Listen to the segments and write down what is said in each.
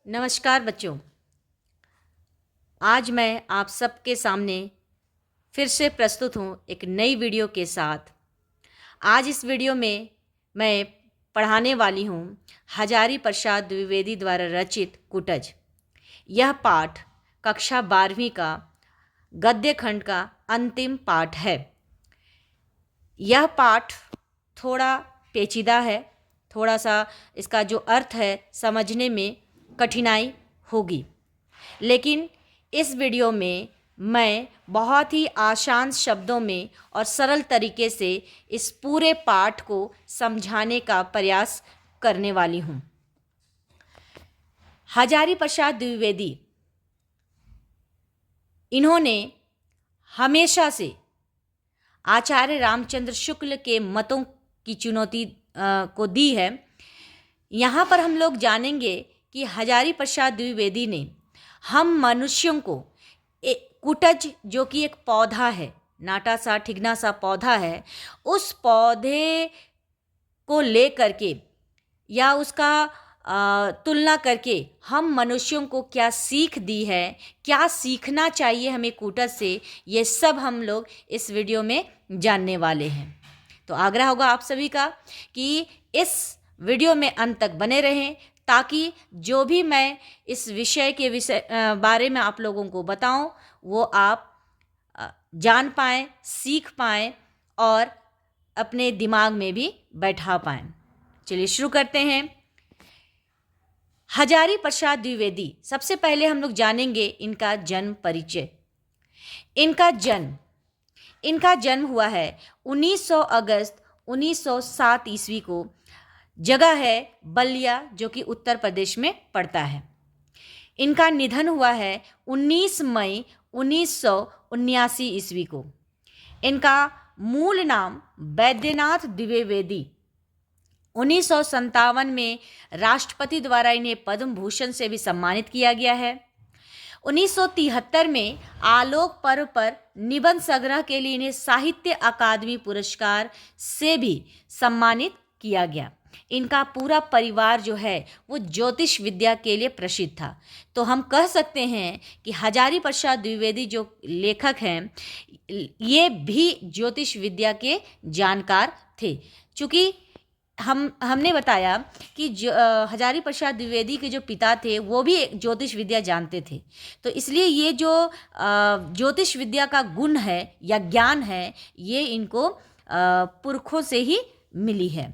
नमस्कार बच्चों। आज मैं आप सबके सामने फिर से प्रस्तुत हूँ एक नई वीडियो के साथ। आज इस वीडियो में मैं पढ़ाने वाली हूँ हजारी प्रसाद द्विवेदी द्वारा रचित कुटज। यह पाठ कक्षा 12वीं का गद्य खंड का अंतिम पाठ है। यह पाठ थोड़ा पेचीदा है, थोड़ा सा इसका जो अर्थ है समझने में कठिनाई होगी, लेकिन इस वीडियो में मैं बहुत ही आसान शब्दों में और सरल तरीके से इस पूरे पाठ को समझाने का प्रयास करने वाली हूँ। हजारी प्रसाद द्विवेदी इन्होंने हमेशा से आचार्य रामचंद्र शुक्ल के मतों की चुनौती को दी है। यहाँ पर हम लोग जानेंगे कि हजारी प्रसाद द्विवेदी ने हम मनुष्यों को कुटज, जो कि एक पौधा है, नाटा सा ठिगना सा पौधा है, उस पौधे को ले करके या उसका तुलना करके हम मनुष्यों को क्या सीख दी है, क्या सीखना चाहिए हमें कुटज से, ये सब हम लोग इस वीडियो में जानने वाले हैं। तो आग्रह होगा आप सभी का कि इस वीडियो में अंत तक बने रहें, ताकि जो भी मैं इस विषय के बारे में आप लोगों को बताऊं वो आप जान पाएँ, सीख पाएँ और अपने दिमाग में भी बैठा पाएँ। चलिए शुरू करते हैं। हजारी प्रसाद द्विवेदी, सबसे पहले हम लोग जानेंगे इनका जन्म परिचय। इनका जन्म हुआ है 1900 अगस्त 1907 ईस्वी को। जगह है बलिया, जो कि उत्तर प्रदेश में पड़ता है। इनका निधन हुआ है 19 मई 1979 ईस्वी को। इनका मूल नाम बैद्यनाथ द्विवेदी। 1957 में राष्ट्रपति द्वारा इन्हें पद्म भूषण से भी सम्मानित किया गया है। 1973 में आलोक पर्व पर निबंध संग्रह के लिए इन्हें साहित्य अकादमी पुरस्कार से भी सम्मानित किया गया। इनका पूरा परिवार जो है वो ज्योतिष विद्या के लिए प्रसिद्ध था। तो हम कह सकते हैं कि हजारी प्रसाद द्विवेदी जो लेखक हैं, ये भी ज्योतिष विद्या के जानकार थे। चूँकि हमने बताया कि हजारी प्रसाद द्विवेदी के जो पिता थे वो भी ज्योतिष विद्या जानते थे, तो इसलिए ये जो ज्योतिष विद्या का गुण है या ज्ञान है, ये इनको पुरखों से ही मिली है।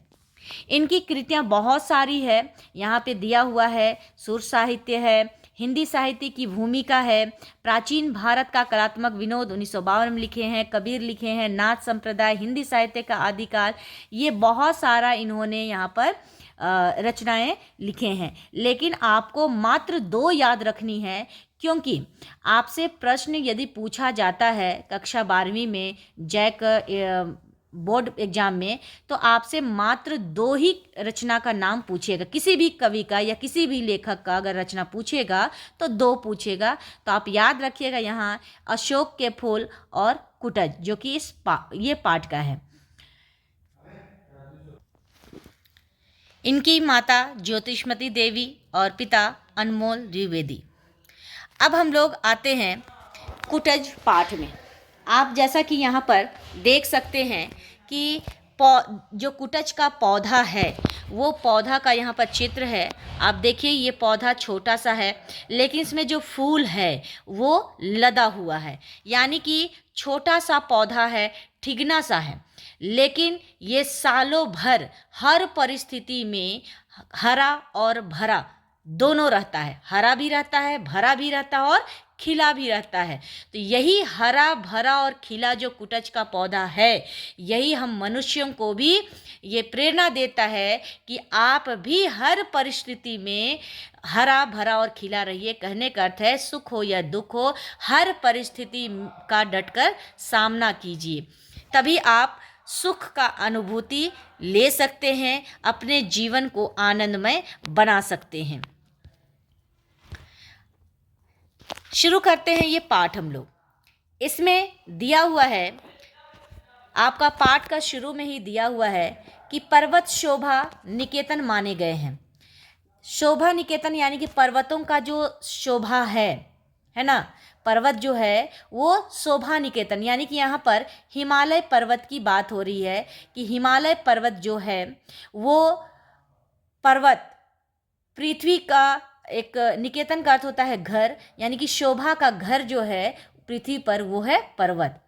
इनकी कृतियाँ बहुत सारी है, यहाँ पे दिया हुआ है। सुर साहित्य है, हिंदी साहित्य की भूमिका है, प्राचीन भारत का कलात्मक विनोद 1952 में लिखे हैं, कबीर लिखे हैं, नाथ संप्रदाय, हिंदी साहित्य का आदिकाल, ये बहुत सारा इन्होंने यहाँ पर रचनाएं लिखे हैं। लेकिन आपको मात्र 2 याद रखनी है, क्योंकि आपसे प्रश्न यदि पूछा जाता है कक्षा 12वीं में जैक बोर्ड एग्जाम में, तो आपसे मात्र 2 ही रचना का नाम पूछेगा। किसी भी कवि का या किसी भी लेखक का अगर रचना पूछेगा तो 2 पूछेगा। तो आप याद रखिएगा, यहाँ अशोक के फूल और कुटज, जो कि ये पाठ का है। इनकी माता ज्योतिषमती देवी और पिता अनमोल द्विवेदी। अब हम लोग आते हैं कुटज पाठ में। आप जैसा कि यहाँ पर देख सकते हैं कि जो कुटज का पौधा है, वो पौधा का यहाँ पर चित्र है। आप देखिए, ये पौधा छोटा सा है, लेकिन इसमें जो फूल है वो लदा हुआ है, यानी कि छोटा सा पौधा है, ठिगना सा है, लेकिन ये सालों भर हर परिस्थिति में हरा और भरा दोनों रहता है। हरा भी रहता है, भरा भी रहता है और खिला भी रहता है। तो यही हरा भरा और खिला जो कुटज का पौधा है, यही हम मनुष्यों को भी ये प्रेरणा देता है कि आप भी हर परिस्थिति में हरा भरा और खिला रहिए। कहने का अर्थ है, सुख हो या दुख हो, हर परिस्थिति का डटकर सामना कीजिए, तभी आप सुख का अनुभूति ले सकते हैं, अपने जीवन को आनंदमय बना सकते हैं। शुरू करते हैं ये पाठ हम लोग। इसमें दिया हुआ है, आपका पाठ का शुरू में ही दिया हुआ है कि पर्वत शोभा निकेतन माने गए हैं। शोभा निकेतन यानी कि पर्वतों का जो शोभा है ना, पर्वत जो है वो शोभा निकेतन, यानी कि यहाँ पर हिमालय पर्वत की बात हो रही है कि हिमालय पर्वत जो है वो पर्वत पृथ्वी का एक, निकेतन का अर्थ होता है घर, यानी कि शोभा का घर जो है पृथ्वी पर वो है पर्वत।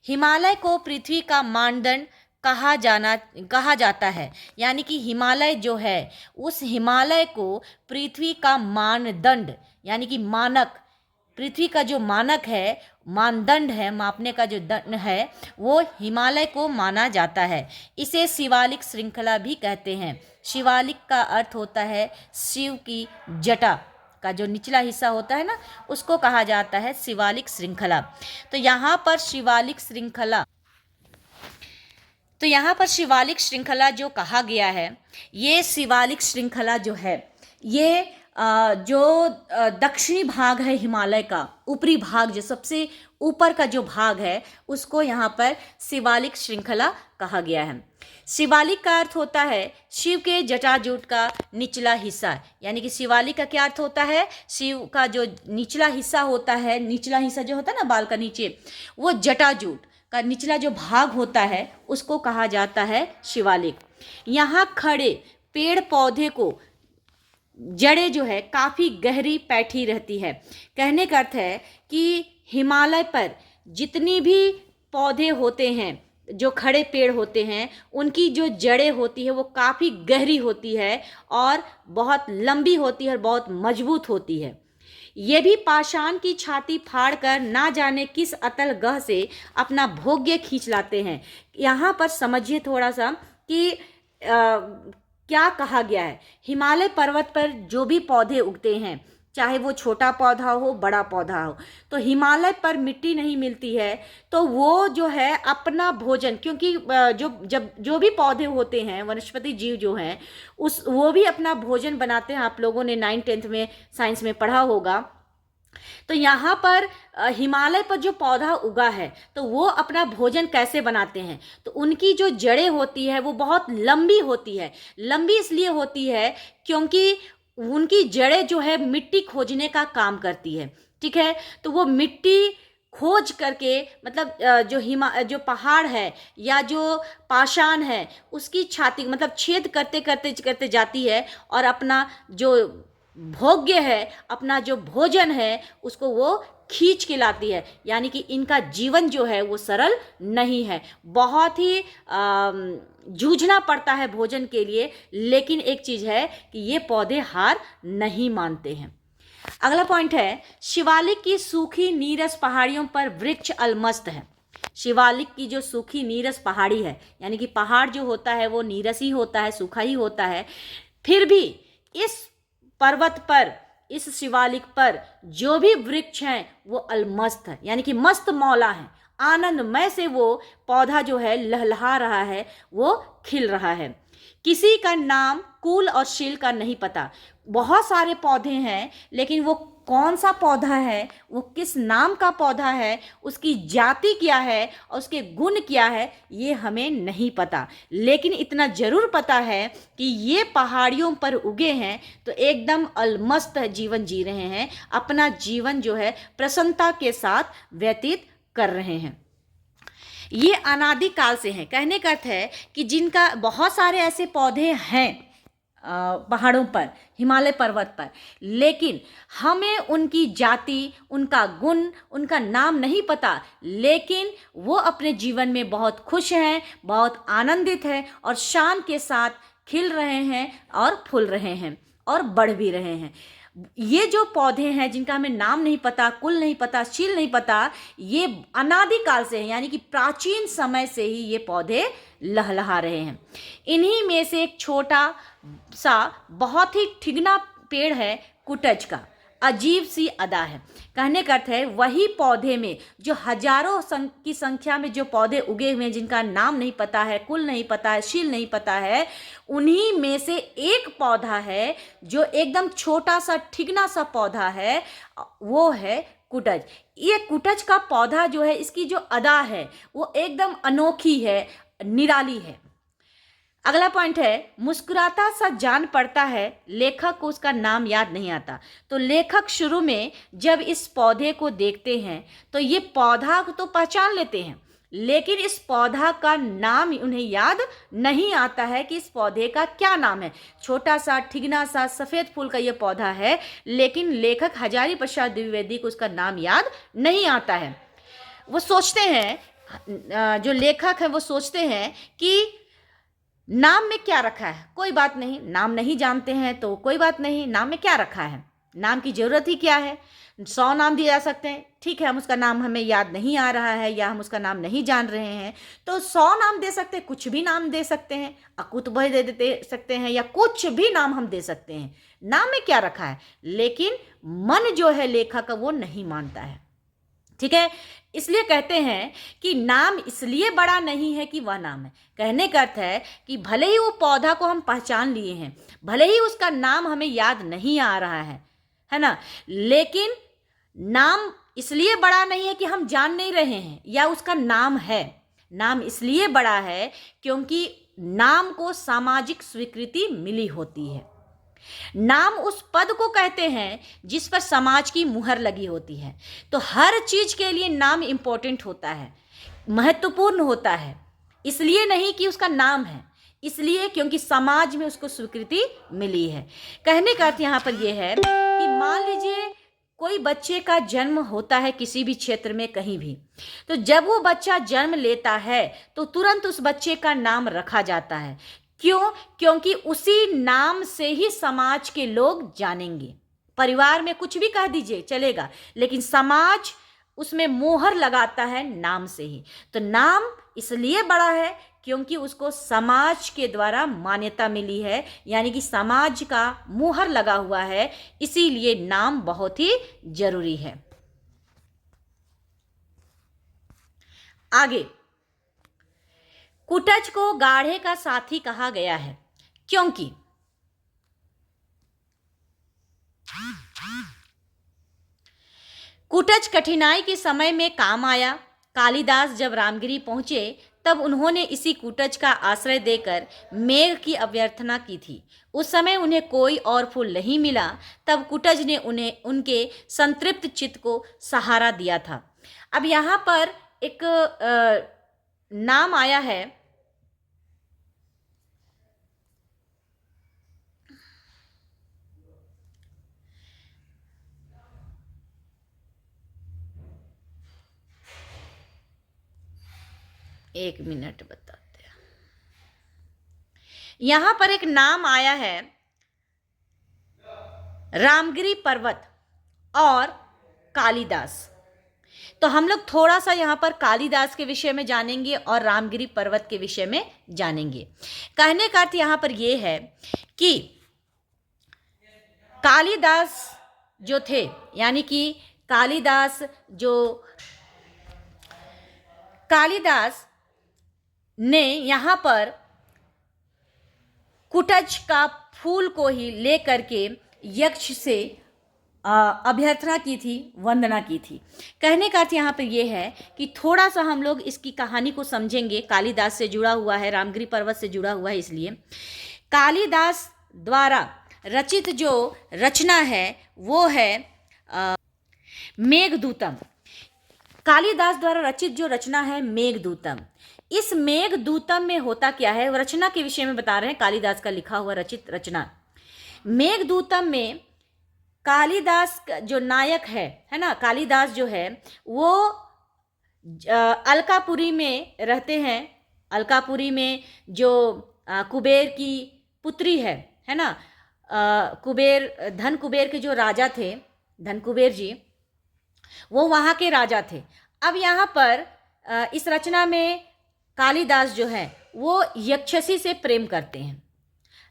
हिमालय को पृथ्वी का मानदंड कहा जाता है, यानी कि हिमालय जो है उस हिमालय को पृथ्वी का मानदंड यानी कि मानक, पृथ्वी का जो मानक है, मानदंड है, मापने का जो दंड है, वो हिमालय को माना जाता है। इसे शिवालिक श्रृंखला भी कहते हैं। शिवालिक का अर्थ होता है शिव की जटा का जो निचला हिस्सा होता है ना, उसको कहा जाता है शिवालिक श्रृंखला। तो यहाँ पर शिवालिक श्रृंखला जो कहा गया है, ये शिवालिक श्रृंखला जो है ये जो दक्षिणी भाग है हिमालय का, ऊपरी भाग जो सबसे ऊपर का जो भाग है, उसको यहाँ पर शिवालिक श्रृंखला कहा गया है। शिवालिक का अर्थ होता है शिव के जटाजूट का निचला हिस्सा, यानी कि शिवालिक का क्या अर्थ होता है, शिव का जो निचला हिस्सा होता है, निचला हिस्सा जो होता है ना बाल का नीचे, वो जटाजूट का निचला जो भाग होता है उसको कहा जाता है शिवालिक। यहाँ खड़े पेड़ पौधे को जड़ें जो है काफ़ी गहरी बैठी रहती है। कहने का अर्थ है कि हिमालय पर जितनी भी पौधे होते हैं, जो खड़े पेड़ होते हैं, उनकी जो जड़ें होती है वो काफ़ी गहरी होती है और बहुत लंबी होती है और बहुत मजबूत होती है। ये भी पाषाण की छाती फाड़कर ना जाने किस अतल गह से अपना भोग्य खींच लाते हैं। यहाँ पर समझिए थोड़ा सा कि क्या कहा गया है। हिमालय पर्वत पर जो भी पौधे उगते हैं, चाहे वो छोटा पौधा हो बड़ा पौधा हो, तो हिमालय पर मिट्टी नहीं मिलती है तो वो जो है अपना भोजन, क्योंकि जो भी पौधे होते हैं, वनस्पति जीव जो हैं, वो भी अपना भोजन बनाते हैं। आप लोगों ने 9th-10th में साइंस में पढ़ा होगा। तो यहाँ पर हिमालय पर जो पौधा उगा है तो वो अपना भोजन कैसे बनाते हैं, तो उनकी जो जड़ें होती है वो बहुत लंबी होती है। लंबी इसलिए होती है क्योंकि उनकी जड़ें जो है मिट्टी खोजने का काम करती है। ठीक है, तो वो मिट्टी खोज करके, मतलब जो पहाड़ है या जो पाषाण है उसकी छाती, मतलब छेद करते करते करते जाती है और अपना जो भोग्य है, अपना जो भोजन है, उसको वो खींच के लाती है। यानी कि इनका जीवन जो है वो सरल नहीं है, बहुत ही जूझना पड़ता है भोजन के लिए। लेकिन एक चीज़ है कि ये पौधे हार नहीं मानते हैं। अगला पॉइंट है, शिवालिक की सूखी नीरस पहाड़ियों पर वृक्ष अलमस्त है। शिवालिक की जो सूखी नीरस पहाड़ी है, यानी कि पहाड़ जो होता है वो नीरस ही होता है, सूखा ही होता है, फिर भी इस पर्वत पर, इस शिवालिक पर जो भी वृक्ष हैं वो अलमस्त है, यानी कि मस्त मौला है, आनंदमय से वो पौधा जो है लहलहा रहा है, वो खिल रहा है। किसी का नाम, कुल और शील का नहीं पता। बहुत सारे पौधे हैं लेकिन वो कौन सा पौधा है, वो किस नाम का पौधा है, उसकी जाति क्या है और उसके गुण क्या है, ये हमें नहीं पता। लेकिन इतना ज़रूर पता है कि ये पहाड़ियों पर उगे हैं तो एकदम अलमस्त जीवन जी रहे हैं, अपना जीवन जो है प्रसन्नता के साथ व्यतीत कर रहे हैं। ये अनादिकाल से हैं। कहने का अर्थ है कि जिनका बहुत सारे ऐसे पौधे हैं पहाड़ों पर, हिमालय पर्वत पर, लेकिन हमें उनकी जाति, उनका गुण, उनका नाम नहीं पता, लेकिन वो अपने जीवन में बहुत खुश हैं, बहुत आनंदित हैं और शान के साथ खिल रहे हैं और फूल रहे हैं और बढ़ भी रहे हैं। ये जो पौधे हैं जिनका हमें नाम नहीं पता, कुल नहीं पता, शील नहीं पता, ये अनादिकाल से हैं, यानी कि प्राचीन समय से ही ये पौधे लहलहा रहे हैं। इन्हीं में से एक छोटा सा बहुत ही ठिगना पेड़ है कुटज का, अजीब सी अदा है। कहने का अर्थ है वही पौधे में जो हजारों की संख्या में जो पौधे उगे हुए हैं जिनका नाम नहीं पता है, कुल नहीं पता है, शील नहीं पता है, उन्हीं में से एक पौधा है जो एकदम छोटा सा ठिगना सा पौधा है, वो है कुटज। ये कुटज का पौधा जो है, इसकी जो अदा है वो एकदम अनोखी है, निराली है। अगला पॉइंट है, मुस्कुराता सा जान पड़ता है, लेखक को उसका नाम याद नहीं आता। तो लेखक शुरू में जब इस पौधे को देखते हैं तो ये पौधा तो पहचान लेते हैं, लेकिन इस पौधा का नाम उन्हें याद नहीं आता है कि इस पौधे का क्या नाम है। छोटा सा ठिगना सा सफ़ेद फूल का ये पौधा है, लेकिन लेखक हजारी प्रसाद द्विवेदी को उसका नाम याद नहीं आता है। वो सोचते हैं, जो लेखक है वो सोचते हैं कि नाम में क्या रखा है, कोई बात नहीं, नाम नहीं जानते हैं तो कोई बात नहीं, नाम में क्या रखा है, नाम की ज़रूरत ही क्या है। 100 नाम दिए जा सकते हैं, ठीक है, हम उसका नाम हमें याद नहीं आ रहा है या हम उसका नाम नहीं जान रहे हैं तो 100 नाम दे सकते हैं, कुछ भी नाम दे सकते हैं, अकुतुबह दे सकते हैं या कुछ भी नाम हम दे सकते हैं। नाम में क्या रखा है, लेकिन मन जो है लेखक का वो नहीं मानता है। ठीक है, इसलिए कहते हैं कि नाम इसलिए बड़ा नहीं है कि वह नाम है। कहने का अर्थ है कि भले ही वो पौधा को हम पहचान लिए हैं, भले ही उसका नाम हमें याद नहीं आ रहा है ना, लेकिन नाम इसलिए बड़ा नहीं है कि हम जान नहीं रहे हैं या उसका नाम है। नाम इसलिए बड़ा है क्योंकि नाम को सामाजिक स्वीकृति मिली होती है। नाम उस पद को कहते हैं जिस पर समाज की मुहर लगी होती है। तो हर चीज के लिए नाम इंपॉर्टेंट होता है, महत्वपूर्ण होता है, इसलिए नहीं कि उसका नाम है, इसलिए क्योंकि समाज में उसको स्वीकृति मिली है। कहने का अर्थ यहाँ पर यह है कि मान लीजिए कोई बच्चे का जन्म होता है किसी भी क्षेत्र में कहीं भी, तो जब वो बच्चा जन्म लेता है तो तुरंत उस बच्चे का नाम रखा जाता है। क्यों? क्योंकि उसी नाम से ही समाज के लोग जानेंगे। परिवार में कुछ भी कह दीजिए चलेगा, लेकिन समाज उसमें मोहर लगाता है नाम से ही। तो नाम इसलिए बड़ा है क्योंकि उसको समाज के द्वारा मान्यता मिली है, यानी कि समाज का मोहर लगा हुआ है, इसीलिए नाम बहुत ही जरूरी है। आगे, कुटज को गाढ़े का साथी कहा गया है क्योंकि कुटज कठिनाई के समय में काम आया। कालिदास जब रामगिरी पहुंचे तब उन्होंने इसी कुटज का आश्रय देकर मेघ की अभ्यर्थना की थी। उस समय उन्हें कोई और फूल नहीं मिला, तब कुटज ने उन्हें उनके संतृप्त चित्त को सहारा दिया था। अब यहाँ पर एक नाम आया है, एक मिनट बताते हैं। यहां पर एक नाम आया है रामगिरी पर्वत और कालिदास। तो हम लोग थोड़ा सा यहाँ पर कालिदास के विषय में जानेंगे और रामगिरी पर्वत के विषय में जानेंगे। कहने का अर्थ यहाँ पर यह है कि कालिदास जो थे, यानी कि कालिदास ने यहाँ पर कुटज का फूल को ही लेकर के यक्ष से अभ्यर्थना की थी, वंदना की थी। कहने का अर्थ यहाँ पर यह है कि थोड़ा सा हम लोग इसकी कहानी को समझेंगे। कालिदास से जुड़ा हुआ है, रामगिरी पर्वत से जुड़ा हुआ है, इसलिए कालिदास द्वारा रचित जो रचना है वो है मेघदूतम। कालिदास द्वारा रचित जो रचना है मेघदूतम। इस मेघदूतम में होता क्या है, रचना के विषय में बता रहे हैं, कालिदास का लिखा हुआ रचित रचना। मेघदूतम में कालिदास जो नायक है ना, कालिदास जो है वो अलकापुरी में रहते हैं। अलकापुरी में जो कुबेर की पुत्री है ना, धन कुबेर के जो राजा थे, धन कुबेर जी, वो वहाँ के राजा थे। अब यहाँ पर इस रचना में कालिदास जो है वो यक्षसी से प्रेम करते हैं।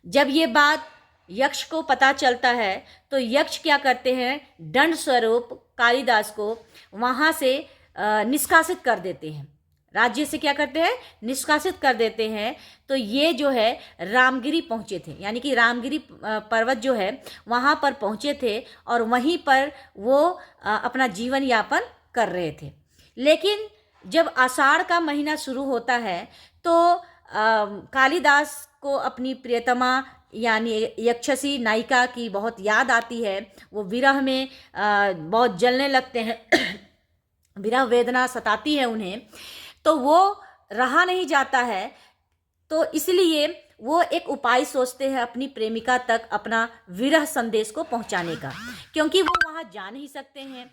जब ये बात यक्ष को पता चलता है तो यक्ष क्या करते हैं, दंड स्वरूप कालिदास को वहाँ से निष्कासित कर देते हैं, राज्य से क्या करते हैं, निष्कासित कर देते हैं। तो ये जो है रामगिरी पहुँचे थे, यानी कि रामगिरी पर्वत जो है वहाँ पर पहुँचे थे और वहीं पर वो अपना जीवन यापन कर रहे थे। लेकिन जब आषाढ़ का महीना शुरू होता है तो कालिदास को अपनी प्रियतमा यानी यक्षसी नायिका की बहुत याद आती है। वो विरह में बहुत जलने लगते हैं विरह वेदना सताती है उन्हें, तो वो रहा नहीं जाता है। तो इसलिए वो एक उपाय सोचते हैं अपनी प्रेमिका तक अपना विरह संदेश को पहुंचाने का, क्योंकि वो वहाँ जा नहीं सकते हैं।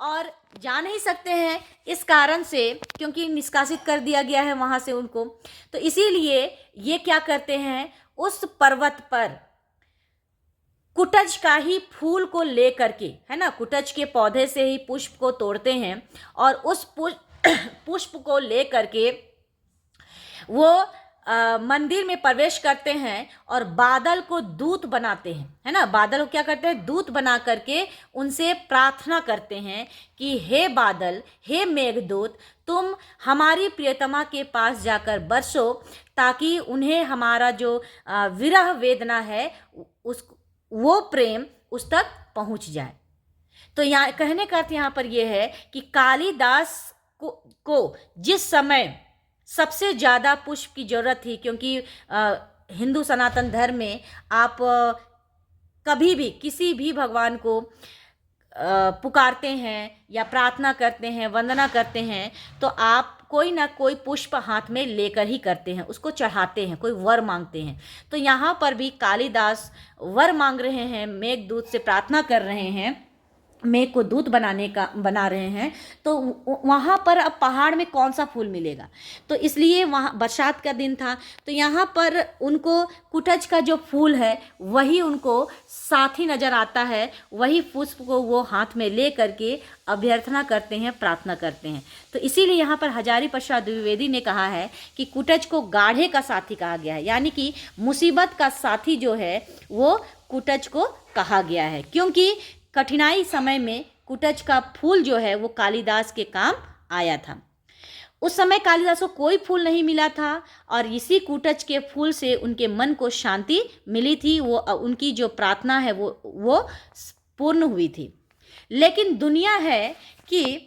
और जा नहीं सकते हैं इस कारण से क्योंकि निष्कासित कर दिया गया है वहाँ से उनको। तो इसीलिए ये क्या करते हैं, उस पर्वत पर कुटज का ही फूल को ले करके, है ना, कुटज के पौधे से ही पुष्प को तोड़ते हैं और उस पुष्प को ले करके वो मंदिर में प्रवेश करते हैं और बादल को दूत बनाते हैं, है ना। बादल को क्या करते हैं, दूत बना करके उनसे प्रार्थना करते हैं कि हे बादल, हे मेघदूत, तुम हमारी प्रियतमा के पास जाकर बरसो ताकि उन्हें हमारा जो विरह वेदना है वो प्रेम उस तक पहुंच जाए। तो यहाँ कहने का अर्थ यहाँ पर यह है कि कालिदास को जिस समय सबसे ज़्यादा पुष्प की जरूरत थी, क्योंकि हिंदू सनातन धर्म में आप कभी भी किसी भी भगवान को पुकारते हैं या प्रार्थना करते हैं, वंदना करते हैं, तो आप कोई ना कोई पुष्प हाथ में लेकर ही करते हैं, उसको चढ़ाते हैं, कोई वर मांगते हैं। तो यहाँ पर भी कालिदास वर मांग रहे हैं, मेघदूत से प्रार्थना कर रहे हैं, मेघ को दूत बना रहे हैं। तो वहाँ पर अब पहाड़ में कौन सा फूल मिलेगा, तो इसलिए वहाँ बरसात का दिन था, तो यहाँ पर उनको कुटज का जो फूल है वही उनको साथी नज़र आता है, वही पुष्प को वो हाथ में ले करके अभ्यर्थना करते हैं, प्रार्थना करते हैं। तो इसीलिए यहाँ पर हजारी प्रसाद द्विवेदी ने कहा है कि कुटज को गाढ़े का साथी कहा गया है, यानी कि मुसीबत का साथी जो है वो कुटज को कहा गया है, क्योंकि कठिनाई समय में कुटज का फूल जो है वो कालिदास के काम आया था। उस समय कालिदास को कोई फूल नहीं मिला था और इसी कुटज के फूल से उनके मन को शांति मिली थी, वो उनकी जो प्रार्थना है वो पूर्ण हुई थी। लेकिन दुनिया है कि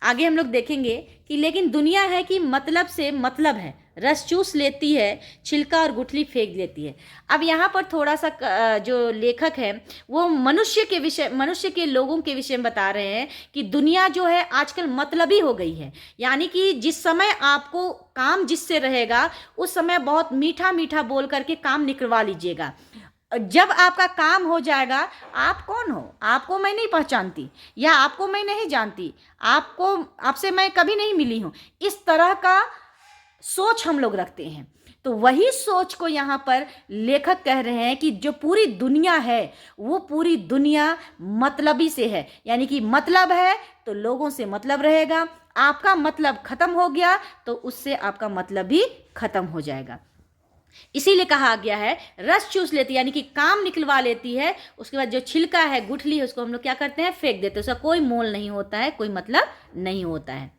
आगे हम लोग देखेंगे कि लेकिन दुनिया है कि मतलब से मतलब है, रस चूस लेती है, छिलका और गुठली फेंक देती है। अब यहाँ पर थोड़ा सा जो लेखक है वो मनुष्य के लोगों के विषय में बता रहे हैं कि दुनिया जो है आजकल मतलबी हो गई है, यानी कि जिस समय आपको काम जिससे रहेगा उस समय बहुत मीठा मीठा बोल करके काम निकलवा लीजिएगा। जब आपका काम हो जाएगा, आप कौन हो, आपको मैं नहीं पहचानती या आपको मैं नहीं जानती, आपसे मैं कभी नहीं मिली हूँ, इस तरह का सोच हम लोग रखते हैं। तो वही सोच को यहाँ पर लेखक कह रहे हैं कि जो पूरी दुनिया है वो पूरी दुनिया मतलबी से है, यानी कि मतलब है तो लोगों से मतलब रहेगा, आपका मतलब खत्म हो गया तो उससे आपका मतलब भी खत्म हो जाएगा। इसीलिए कहा गया है रस चूस लेती, यानी कि काम निकलवा लेती है, उसके बाद जो छिलका है, गुठली है, उसको हम लोग क्या करते हैं, फेंक देते हैं, उसका कोई मोल नहीं होता है, कोई मतलब नहीं होता है।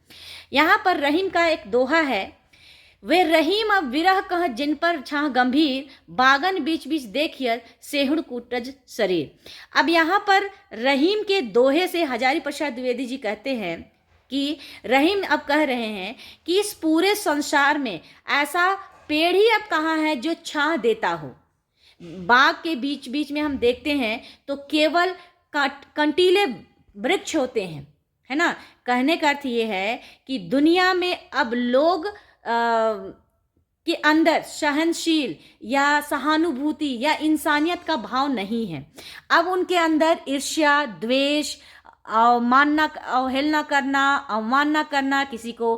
यहाँ पर रहीम का एक दोहा है, वे रहीम अब विरह कह जिन पर छाह गंभीर, बागन बीच बीच देखिए सेहुड़ कुटज शरीर। अब यहाँ पर रहीम के दोहे से हजारी प्रसाद द्विवेदी जी कहते हैं कि रहीम अब कह रहे हैं कि इस पूरे संसार में ऐसा पेड़ ही अब कहाँ है जो छाह देता हो। बाग के बीच बीच में हम देखते हैं तो केवल कंटीले वृक्ष होते हैं, है ना। कहने का अर्थ ये है कि दुनिया में अब लोग के अंदर सहनशील या सहानुभूति या इंसानियत का भाव नहीं है। अब उनके अंदर ईर्ष्या, द्वेष, अवहेलना करना, अवमानना करना, किसी को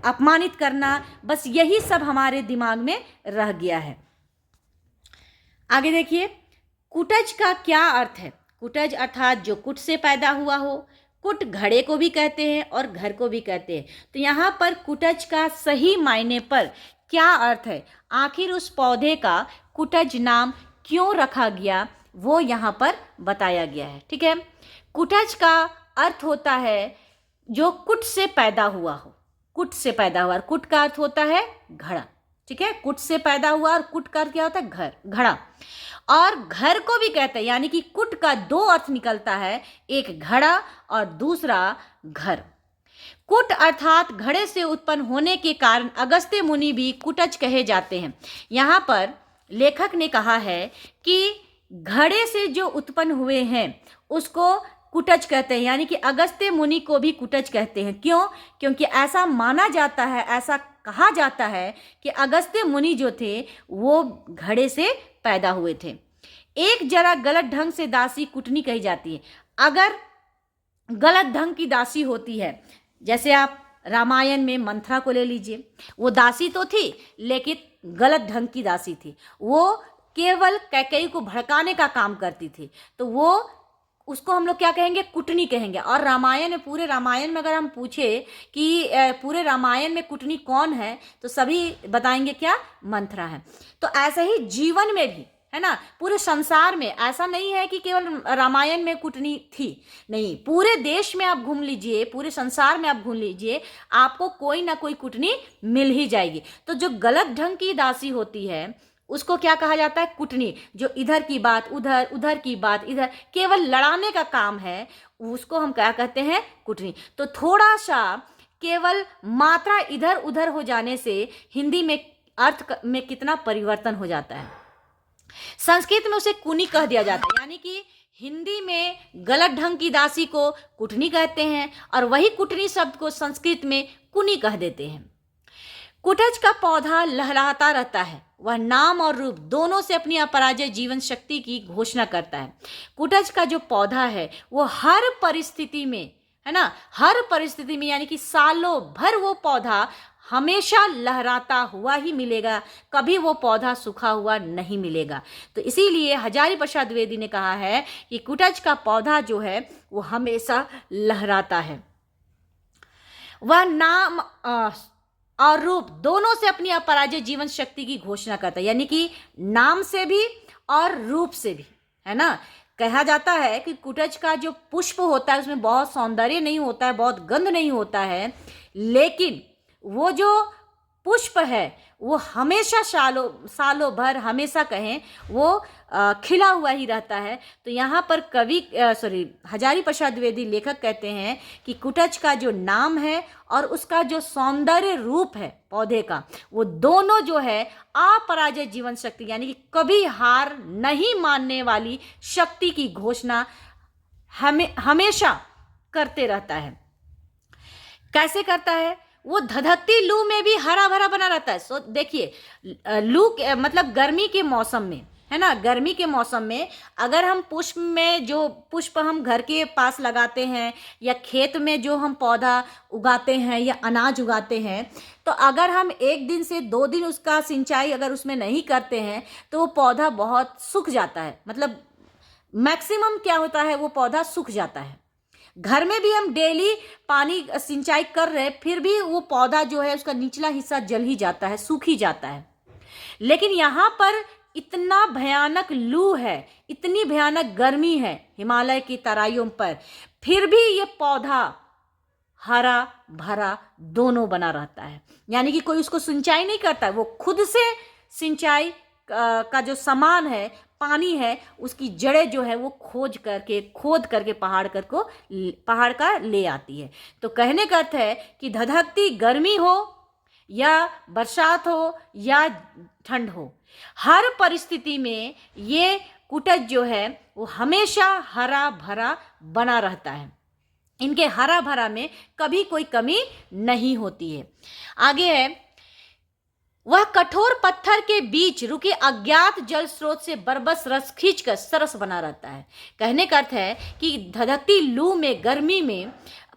अपमानित करना, बस यही सब हमारे दिमाग में रह गया है। आगे देखिए, कुटज का क्या अर्थ है। कुटज अर्थात जो कुट से पैदा हुआ हो। कुट घड़े को भी कहते हैं और घर को भी कहते हैं। तो यहाँ पर कुटज का सही मायने पर क्या अर्थ है, आखिर उस पौधे का कुटज नाम क्यों रखा गया, वो यहाँ पर बताया गया है। ठीक है, कुटज का अर्थ होता है जो कुट से पैदा हुआ हो, कुट से पैदा हुआ। कुट का अर्थ होता है घड़ा। ठीक है, कुट से पैदा हुआ और कुट का अर्थ क्या होता है, घर, घड़ा। और घर को भी कहते हैं, यानी कि कुट का दो अर्थ निकलता है, एक घड़ा और दूसरा घर। कुट अर्थात घड़े से उत्पन्न होने के कारण अगस्त्य मुनि भी कुटज कहे जाते हैं। यहाँ पर लेखक ने कहा है कि घड़े से जो उत्पन्न हुए हैं उसको कुटज कहते हैं, यानी कि अगस्त्य मुनि को भी कुटज कहते हैं। क्यों? क्योंकि ऐसा माना जाता है, ऐसा कहा जाता है कि अगस्त्य मुनि जो थे वो घड़े से पैदा हुए थे। एक जरा गलत ढंग से दासी कुटनी कही जाती है। अगर गलत ढंग की दासी होती है, जैसे आप रामायण में मंथरा को ले लीजिए, वो दासी तो थी लेकिन गलत ढंग की दासी थी। वो केवल कैकेयी को भड़काने का काम करती थी, तो वो उसको हम लोग क्या कहेंगे? कुटनी कहेंगे। और रामायण में, पूरे रामायण में अगर हम पूछे कि पूरे रामायण में कुटनी कौन है, तो सभी बताएंगे क्या? मंथरा है। तो ऐसे ही जीवन में भी है ना, पूरे संसार में ऐसा नहीं है कि केवल रामायण में कुटनी थी, नहीं, पूरे देश में आप घूम लीजिए, पूरे संसार में आप घूम लीजिए, आपको कोई ना कोई कुटनी मिल ही जाएगी। तो जो गलत ढंग की दासी होती है उसको क्या कहा जाता है? कुटनी। जो इधर की बात उधर, उधर की बात इधर, केवल लड़ाने का काम है, उसको हम क्या कहते हैं? कुटनी। तो थोड़ा सा केवल मात्रा इधर उधर हो जाने से हिंदी में अर्थ में कितना परिवर्तन हो जाता है। संस्कृत में उसे कुनी कह दिया जाता है, यानी कि हिंदी में गलत ढंग की दासी को कुटनी कहते हैं और वही कुटनी शब्द को संस्कृत में कुनी कह देते हैं। कुटज का पौधा लहराता रहता है, वह नाम और रूप दोनों से अपनी अपराजय जीवन शक्ति की घोषणा करता है। कुटज का जो पौधा है वो हर परिस्थिति में, है ना, हर परिस्थिति में, यानी कि सालों भर वो पौधा हमेशा लहराता हुआ ही मिलेगा, कभी वो पौधा सूखा हुआ नहीं मिलेगा। तो इसीलिए हजारी प्रसाद द्विवेदी ने कहा है कि कुटज का पौधा जो है वो हमेशा लहराता है। वह नाम और रूप दोनों से अपनी अपराजय जीवन शक्ति की घोषणा करता है, यानी कि नाम से भी और रूप से भी, है ना। कहा जाता है कि कुटज का जो पुष्प होता है उसमें बहुत सौंदर्य नहीं होता है, बहुत गंध नहीं होता है, लेकिन वो जो पुष्प है वो हमेशा सालों भर, हमेशा कहें, वो खिला हुआ ही रहता है। तो यहाँ पर हजारी प्रसाद द्विवेदी लेखक कहते हैं कि कुटज का जो नाम है और उसका जो सौंदर्य रूप है पौधे का, वो दोनों जो है अपराजय जीवन शक्ति, यानी कि कभी हार नहीं मानने वाली शक्ति की घोषणा हमेशा करते रहता है। कैसे करता है? वो धधकती लू में भी हरा भरा बना रहता है। सो देखिए, लू मतलब गर्मी के मौसम में, है ना, गर्मी के मौसम में अगर हम पुष्प में, जो पुष्प हम घर के पास लगाते हैं या खेत में जो हम पौधा उगाते हैं या अनाज उगाते हैं, तो अगर हम 1 दिन से 2 दिन उसका सिंचाई अगर उसमें नहीं करते हैं तो वो पौधा बहुत सूख जाता है। मतलब मैक्सिमम क्या होता है, वो पौधा सूख जाता है। घर में भी हम डेली पानी सिंचाई कर रहे हैं, फिर भी वो पौधा जो है उसका निचला हिस्सा जल ही जाता है, सूख ही जाता है। लेकिन यहाँ पर इतना भयानक लू है, इतनी भयानक गर्मी है हिमालय की तराइयों पर, फिर भी ये पौधा हरा भरा दोनों बना रहता है, यानी कि कोई उसको सिंचाई नहीं करता है, वो खुद से सिंचाई का जो सामान है, पानी है, उसकी जड़ें जो है वो खोद करके पहाड़ का ले आती है। तो कहने का अर्थ है कि धधकती गर्मी हो या बरसात हो या ठंड हो, हर परिस्थिति में ये कुटज जो है वो हमेशा हरा भरा बना रहता है। इनके हरा भरा में कभी कोई कमी नहीं होती है। आगे है, वह कठोर पत्थर के बीच रुके अज्ञात जल स्रोत से बरबस रस खींचकर सरस बना रहता है। कहने का अर्थ है कि धधकती लू में, गर्मी में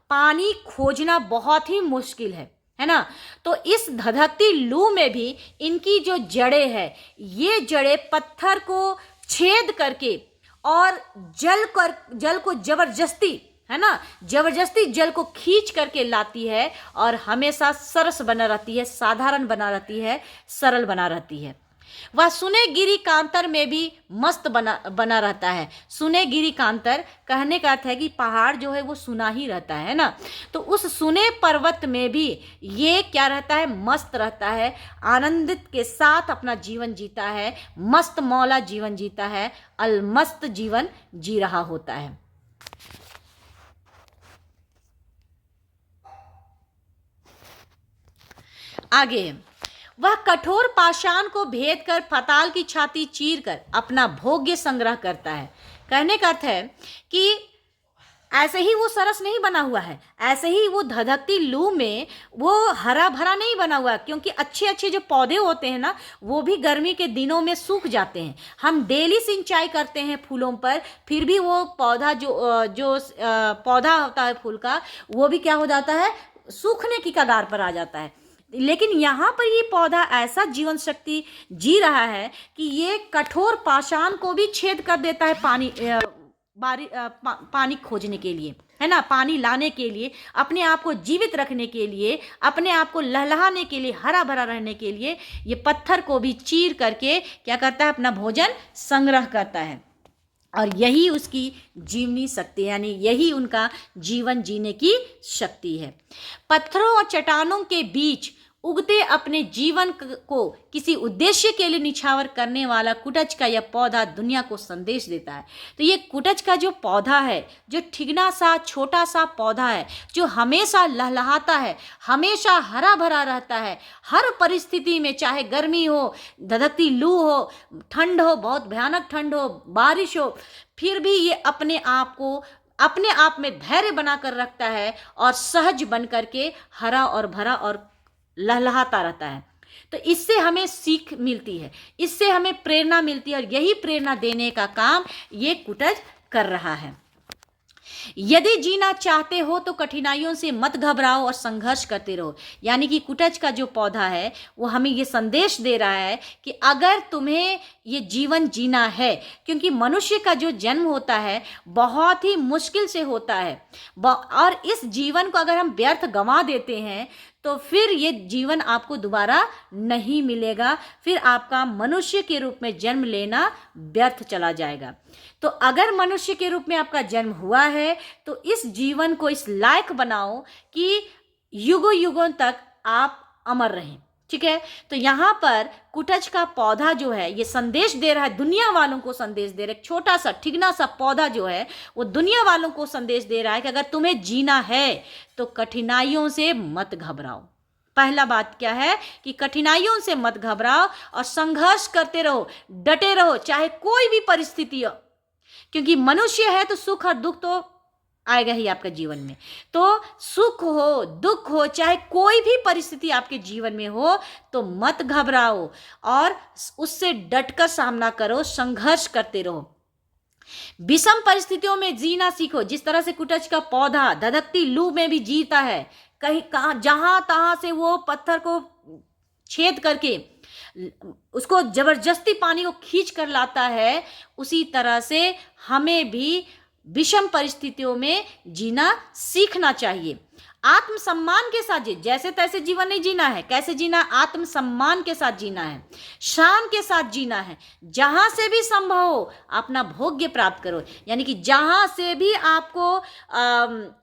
पानी खोजना बहुत ही मुश्किल है ना। तो इस धधकती लू में भी इनकी जो जड़ें है, ये जड़ें पत्थर को छेद करके और जल को जबरदस्ती, है ना, जबरदस्ती जल को खींच करके लाती है और हमेशा सरस बना रहती है, साधारण बना रहती है, सरल बना रहती है। वह सुने गिरी कांतर में भी मस्त बना रहता है। सुने गिरी कांतर कहने का अर्थ है कि पहाड़ जो है वो सुना ही रहता है ना। तो उस सुने पर्वत में भी ये क्या रहता है? मस्त रहता है, आनंदित के साथ अपना जीवन जीता है, मस्त मौला जीवन जीता है, अलमस्त जीवन जी रहा होता है। आगे है, वह कठोर पाषाण को भेद कर पाताल की छाती चीर कर अपना भोग्य संग्रह करता है। कहने का अर्थ है कि ऐसे ही वो सरस नहीं बना हुआ है, ऐसे ही वो धधकती लू में वो हरा भरा नहीं बना हुआ, क्योंकि अच्छे अच्छे जो पौधे होते हैं ना, वो भी गर्मी के दिनों में सूख जाते हैं। हम डेली सिंचाई करते हैं फूलों पर, फिर भी वो पौधा जो पौधा होता है फूल का, वो भी क्या हो जाता है, सूखने की कगार पर आ जाता है। लेकिन यहाँ पर ये पौधा ऐसा जीवन शक्ति जी रहा है कि ये कठोर पाषाण को भी छेद कर देता है, पानी खोजने के लिए, है ना, पानी लाने के लिए, अपने आप को जीवित रखने के लिए, अपने आप को लहलहाने के लिए, हरा भरा रहने के लिए ये पत्थर को भी चीर करके क्या करता है, अपना भोजन संग्रह करता है। और यही उसकी जीवनी शक्ति, यानी यही उनका जीवन जीने की शक्ति है। पत्थरों और चट्टानों के बीच उगते अपने जीवन को किसी उद्देश्य के लिए निछावर करने वाला कुटज का यह पौधा दुनिया को संदेश देता है। तो ये कुटज का जो पौधा है, जो ठिगना सा छोटा सा पौधा है, जो हमेशा लहलहाता है, हमेशा हरा भरा रहता है, हर परिस्थिति में, चाहे गर्मी हो, धधकती लू हो, ठंड हो, बहुत भयानक ठंड हो, बारिश हो, फिर भी ये अपने आप में धैर्य बनाकर रखता है और सहज बन करके हरा और भरा और लहलहाता रहता है। तो इससे हमें सीख मिलती है, इससे हमें प्रेरणा मिलती है, और यही प्रेरणा देने का काम ये कुटज कर रहा है। यदि जीना चाहते हो तो कठिनाइयों से मत घबराओ और संघर्ष करते रहो। यानी कि कुटज का जो पौधा है वो हमें ये संदेश दे रहा है कि अगर तुम्हें ये जीवन जीना है, क्योंकि मनुष्य का जो जन्म होता है बहुत ही मुश्किल से होता है, और इस जीवन को अगर हम व्यर्थ गंवा देते हैं तो फिर ये जीवन आपको दोबारा नहीं मिलेगा, फिर आपका मनुष्य के रूप में जन्म लेना व्यर्थ चला जाएगा। तो अगर मनुष्य के रूप में आपका जन्म हुआ है तो इस जीवन को इस लायक बनाओ कि युगों युगों तक आप अमर रहें। ठीक है, तो यहाँ पर कुटज का पौधा जो है ये संदेश दे रहा है, दुनिया वालों को संदेश दे रहा है। एक छोटा सा ठिगना सा पौधा जो है वो दुनिया वालों को संदेश दे रहा है कि अगर तुम्हें जीना है तो कठिनाइयों से मत घबराओ। पहला बात क्या है कि कठिनाइयों से मत घबराओ और संघर्ष करते रहो, डटे रहो, चाहे कोई भी परिस्थिति हो, क्योंकि मनुष्य है तो सुख और दुख तो आएगा ही आपके जीवन में। तो सुख हो, दुख हो, चाहे कोई भी परिस्थिति आपके जीवन में हो, तो मत घबराओ और उससे डटकर सामना करो, संघर्ष करते रहो। विषम परिस्थितियों में जीना सीखो। जिस तरह से कुटज का पौधा धधकती लू में भी जीता है, कहीं कहाँ जहां तहां से वो पत्थर को छेद करके उसको जबरदस्ती पानी को खींच कर लाता है, उसी तरह से हमें भी विषम परिस्थितियों में जीना सीखना चाहिए। आत्मसम्मान के साथ जैसे तैसे जीवन नहीं जीना है। कैसे जीना? आत्मसम्मान के साथ जीना है, शान के साथ जीना है। जहां से भी संभव हो अपना भोग्य प्राप्त करो, यानी कि जहां से भी आपको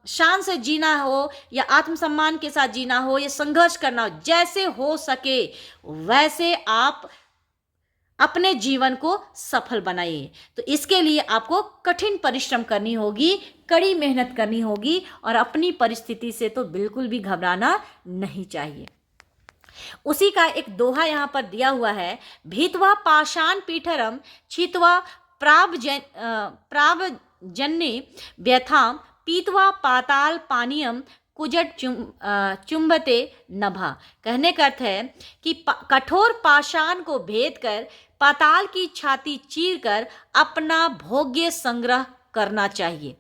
शान से जीना हो या आत्मसम्मान के साथ जीना हो या संघर्ष करना हो, जैसे हो सके वैसे आप अपने जीवन को सफल बनाइए। तो इसके लिए आपको कठिन परिश्रम करनी होगी, कड़ी मेहनत करनी होगी, और अपनी परिस्थिति से तो बिल्कुल भी घबराना नहीं चाहिए। उसी का एक दोहा यहाँ पर दिया हुआ है, भीतवा पाषाण पीठरम छित्वा प्रावजन्य व्यथाम पीतवा पाताल पानीयम कुजट चुंबते नभा। कहने का अर्थ है कि कठोर पाषाण को भेद कर पाताल की छाती चीर कर अपना भोग्य संग्रह करना चाहिए,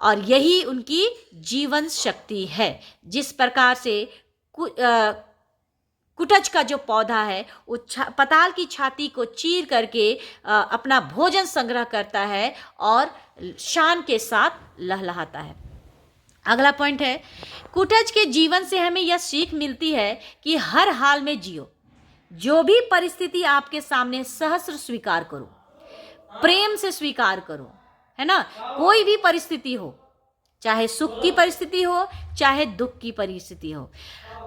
और यही उनकी जीवन शक्ति है। जिस प्रकार से कुटज का जो पौधा है वो पाताल की छाती को चीर करके अपना भोजन संग्रह करता है और शान के साथ लहलहाता है। अगला पॉइंट है, कुटज के जीवन से हमें यह सीख मिलती है कि हर हाल में जियो। जो भी परिस्थिति आपके सामने सहस्र स्वीकार करो, प्रेम से स्वीकार करो, है ना। कोई भी परिस्थिति हो, चाहे सुख की परिस्थिति हो चाहे दुख की परिस्थिति हो,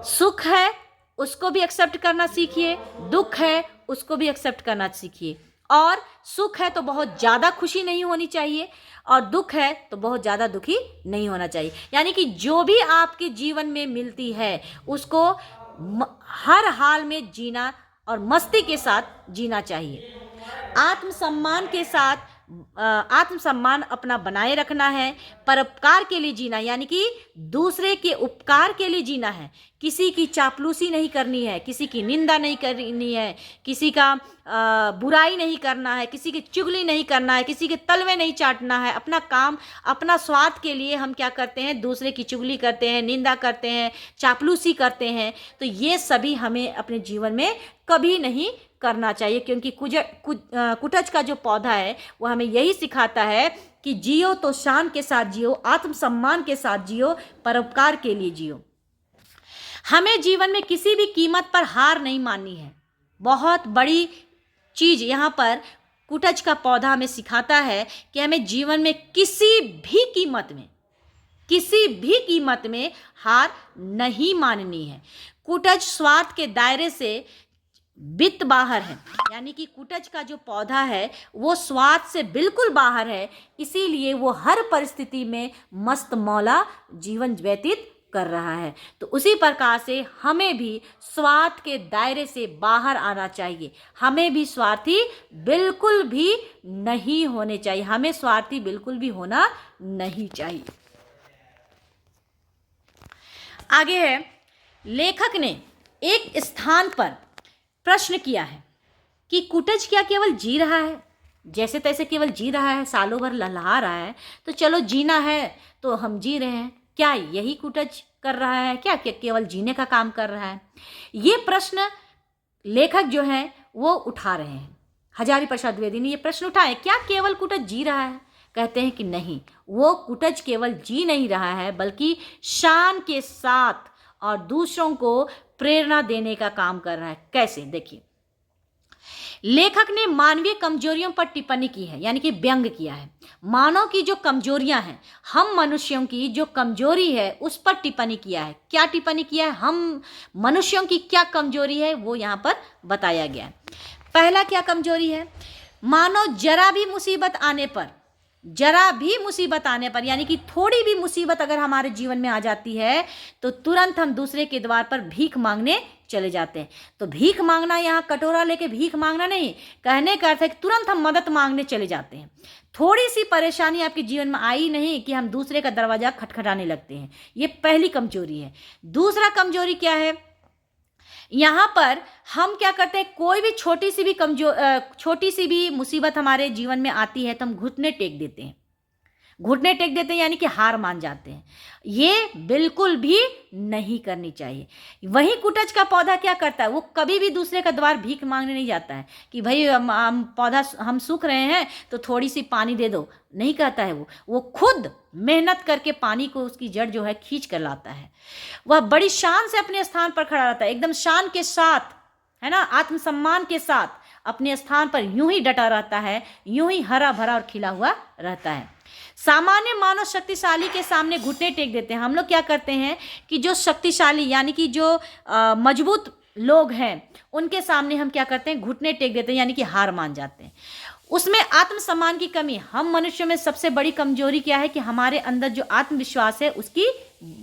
सुख है उसको भी एक्सेप्ट करना सीखिए, दुख है उसको भी एक्सेप्ट करना सीखिए। और सुख है तो बहुत ज़्यादा खुशी नहीं होनी चाहिए, और दुख है तो बहुत ज़्यादा दुखी नहीं होना चाहिए। यानी कि जो भी आपके जीवन में मिलती है उसको हर हाल में जीना और मस्ती के साथ जीना चाहिए। आत्मसम्मान के साथ आत्मसम्मान अपना बनाए रखना है। परोपकार के लिए जीना, यानी कि दूसरे के उपकार के लिए जीना है। किसी की चापलूसी नहीं करनी है, किसी की निंदा नहीं करनी है, किसी का बुराई नहीं करना है, किसी की चुगली नहीं करना है, किसी के तलवे नहीं चाटना है। अपना काम, अपना स्वार्थ के लिए हम क्या करते हैं, दूसरे की चुगली करते हैं, निंदा करते हैं, चापलूसी करते हैं। तो ये सभी हमें अपने जीवन में कभी नहीं करना चाहिए, क्योंकि कुटज का जो पौधा है वो हमें यही सिखाता है कि जियो तो शान के साथ जियो, आत्मसम्मान के साथ जियो, परोपकार के लिए जियो। हमें जीवन में किसी भी कीमत पर हार नहीं माननी है। बहुत बड़ी चीज यहाँ पर कुटज का पौधा हमें सिखाता है कि हमें जीवन में किसी भी कीमत में हार नहीं माननी है। कुटज स्वार्थ के दायरे से बित बाहर है, यानी कि कुटज का जो पौधा है वो स्वार्थ से बिल्कुल बाहर है, इसीलिए वो हर परिस्थिति में मस्त मौला जीवन व्यतीत कर रहा है। तो उसी प्रकार से हमें भी स्वार्थ के दायरे से बाहर आना चाहिए। हमें भी स्वार्थी बिल्कुल भी नहीं होने चाहिए, हमें स्वार्थी बिल्कुल भी होना नहीं चाहिए। आगे है, लेखक ने एक स्थान पर प्रश्न किया है कि कुटज क्या केवल जी रहा है, जैसे तैसे केवल जी रहा है, सालों भर लहला रहा है, तो चलो जीना है तो हम जी रहे हैं, क्या यही कुटज कर रहा है, क्या केवल जीने का काम कर रहा है? ये प्रश्न लेखक जो है वो उठा रहे हैं। हजारी प्रसाद द्विवेदी ने ये प्रश्न उठाया, क्या केवल कुटज जी रहा है? कहते हैं कि नहीं, वो कुटज केवल जी नहीं रहा है, बल्कि शान के साथ और दूसरों को प्रेरणा देने का काम कर रहा है। कैसे? देखिए, लेखक ने मानवीय कमजोरियों पर टिप्पणी की है, यानी कि व्यंग किया है। मानव की जो कमजोरियां हैं, हम मनुष्यों की जो कमजोरी है उस पर टिप्पणी किया है। क्या टिप्पणी किया है? हम मनुष्यों की क्या कमजोरी है वो यहाँ पर बताया गया है। पहला क्या कमजोरी है? मानो जरा भी मुसीबत आने पर, यानी कि थोड़ी भी मुसीबत अगर हमारे जीवन में आ जाती है तो तुरंत हम दूसरे के द्वार पर भीख मांगने चले जाते हैं। तो भीख मांगना यहाँ कटोरा लेके भीख मांगना नहीं, कहने का अर्थ है कि तुरंत हम मदद मांगने चले जाते हैं। थोड़ी सी परेशानी आपके जीवन में आई नहीं कि हम दूसरे का दरवाजा खटखटाने लगते हैं। ये पहली कमजोरी है। दूसरा कमजोरी क्या है? यहाँ पर हम क्या करते हैं, कोई भी छोटी सी भी मुसीबत हमारे जीवन में आती है तो हम घुटने टेक देते हैं, यानी कि हार मान जाते हैं। ये बिल्कुल भी नहीं करनी चाहिए। वही कुटज का पौधा क्या करता है, वो कभी भी दूसरे का द्वार भीख मांगने नहीं जाता है कि भाई हम सूख रहे हैं तो थोड़ी सी पानी दे दो, नहीं कहता है। वो खुद मेहनत करके पानी को, उसकी जड़ जो है, खींच कर लाता है। वह बड़ी शान से अपने स्थान पर खड़ा रहता है, एकदम शान के साथ, है ना, आत्मसम्मान के साथ अपने स्थान पर यूं ही डटा रहता है, यूं ही हरा भरा और खिला हुआ रहता है। सामान्य मानव शक्तिशाली के सामने घुटने टेक देते हैं। हम लोग क्या करते हैं कि जो शक्तिशाली, यानी कि जो मजबूत लोग हैं, उनके सामने हम क्या करते हैं, घुटने टेक देते हैं, यानी कि हार मान जाते हैं। उसमें आत्मसम्मान की कमी। हम मनुष्यों में सबसे बड़ी कमजोरी क्या है कि हमारे अंदर जो आत्मविश्वास है उसकी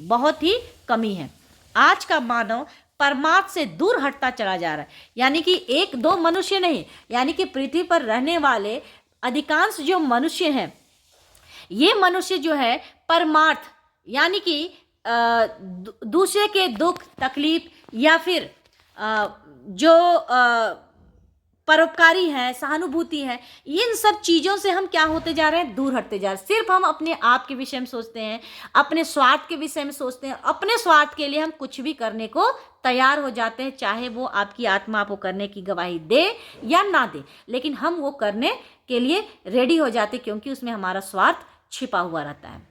बहुत ही कमी है। आज का मानव परमार्थ से दूर हटता चला जा रहा है, यानी कि एक दो मनुष्य नहीं, यानी कि पृथ्वी पर रहने वाले अधिकांश जो मनुष्य हैं, ये मनुष्य जो है परमार्थ, यानी कि दूसरे के दुख तकलीफ या फिर जो परोपकारी है, सहानुभूति है, इन सब चीज़ों से हम क्या होते जा रहे हैं, दूर हटते जा रहे हैं। सिर्फ हम अपने आप के विषय में सोचते हैं, अपने स्वार्थ के विषय में सोचते हैं। अपने स्वार्थ के लिए हम कुछ भी करने को तैयार हो जाते हैं, चाहे वो आपकी आत्मा आपको करने की गवाही दे या ना दे, लेकिन हम वो करने के लिए रेडी हो जाते, क्योंकि उसमें हमारा स्वार्थ छिपा हुआ रहता है।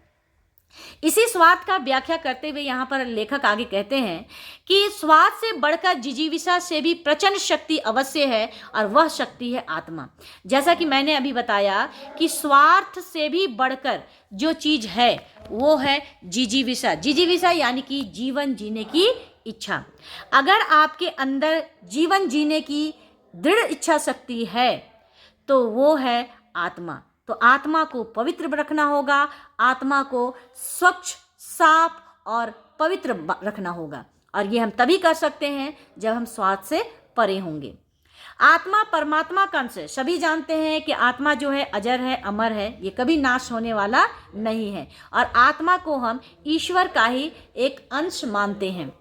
इसी स्वार्थ का व्याख्या करते हुए यहाँ पर लेखक आगे कहते हैं कि स्वार्थ से बढ़कर जिजीविषा से भी प्रचंड शक्ति अवश्य है, और वह शक्ति है आत्मा। जैसा कि मैंने अभी बताया कि स्वार्थ से भी बढ़कर जो चीज है वो है जिजीविषा, यानी कि जीवन जीने की इच्छा। अगर आपके अंदर जीवन जीने की दृढ़ इच्छा शक्ति है तो वो है आत्मा। तो आत्मा को पवित्र रखना होगा, आत्मा को स्वच्छ, साफ और पवित्र रखना होगा। और ये हम तभी कर सकते हैं जब हम स्वार्थ से परे होंगे। आत्मा परमात्मा का अंश है। सभी जानते हैं कि आत्मा जो है अजर है, अमर है, ये कभी नाश होने वाला नहीं है और आत्मा को हम ईश्वर का ही एक अंश मानते हैं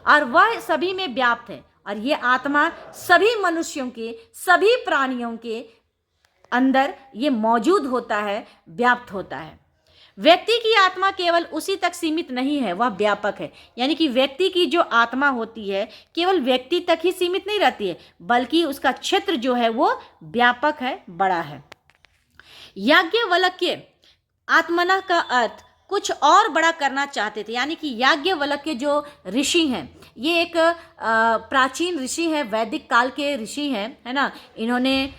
और वह सभी में व्याप्त है और ये आत्मा सभी मनुष्यों के, सभी प्राणियों के अंदर ये मौजूद होता है, व्याप्त होता है। व्यक्ति की आत्मा केवल उसी तक सीमित नहीं है, वह व्यापक है। यानी कि व्यक्ति की जो आत्मा होती है केवल व्यक्ति तक ही सीमित नहीं रहती है, बल्कि उसका क्षेत्र जो है वो व्यापक है, बड़ा है। याज्ञवल्क्य आत्मना का अर्थ कुछ और बड़ा करना चाहते थे। यानी कि याज्ञवल्क्य जो ऋषि हैं, ये एक प्राचीन ऋषि है, वैदिक काल के ऋषि हैं, है ना। इन्होंने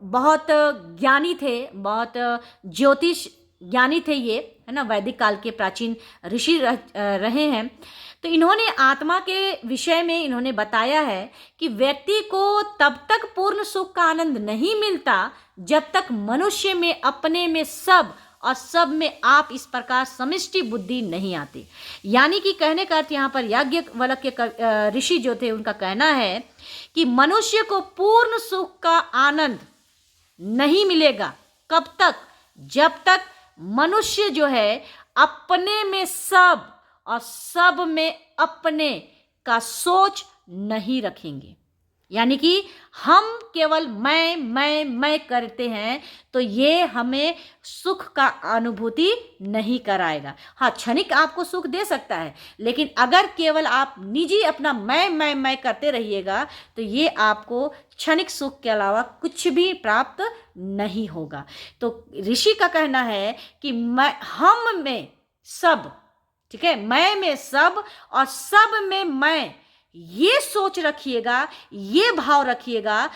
बहुत ज्ञानी थे, बहुत ज्योतिष ज्ञानी थे ये, है ना। वैदिक काल के प्राचीन ऋषि रहे हैं। तो इन्होंने आत्मा के विषय में इन्होंने बताया है कि व्यक्ति को तब तक पूर्ण सुख का आनंद नहीं मिलता जब तक मनुष्य में, अपने में सब और सब में आप इस प्रकार समष्टि बुद्धि नहीं आती। यानी कि कहने का अर्थ यहाँ पर याज्ञवल्क्य ऋषि जो थे उनका कहना है कि मनुष्य को पूर्ण सुख का आनंद नहीं मिलेगा। कब तक? जब तक मनुष्य जो है अपने में सब और सब में अपने का सोच नहीं रखेंगे। यानी कि हम केवल मैं करते हैं तो ये हमें सुख का अनुभूति नहीं कराएगा। हाँ, क्षणिक आपको सुख दे सकता है, लेकिन अगर केवल आप निजी अपना मैं करते रहिएगा तो ये आपको क्षणिक सुख के अलावा कुछ भी प्राप्त नहीं होगा। तो ऋषि का कहना है कि हम में सब, ठीक है, मैं में सब और सब में मैं, ये सोच रखिएगा, ये भाव रखिएगा,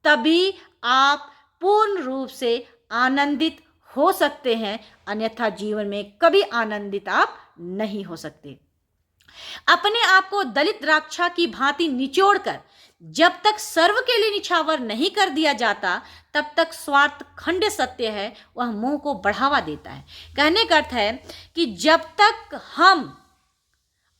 तभी आप पूर्ण रूप से आनंदित हो सकते हैं, अन्यथा जीवन में कभी आनंदित आप नहीं हो सकते। अपने आप को दलित द्राक्षा की भांति निचोड़कर जब तक सर्व के लिए निछावर नहीं कर दिया जाता तब तक स्वार्थ खंड सत्य है, वह मोह को बढ़ावा देता है। कहने का अर्थ है कि जब तक हम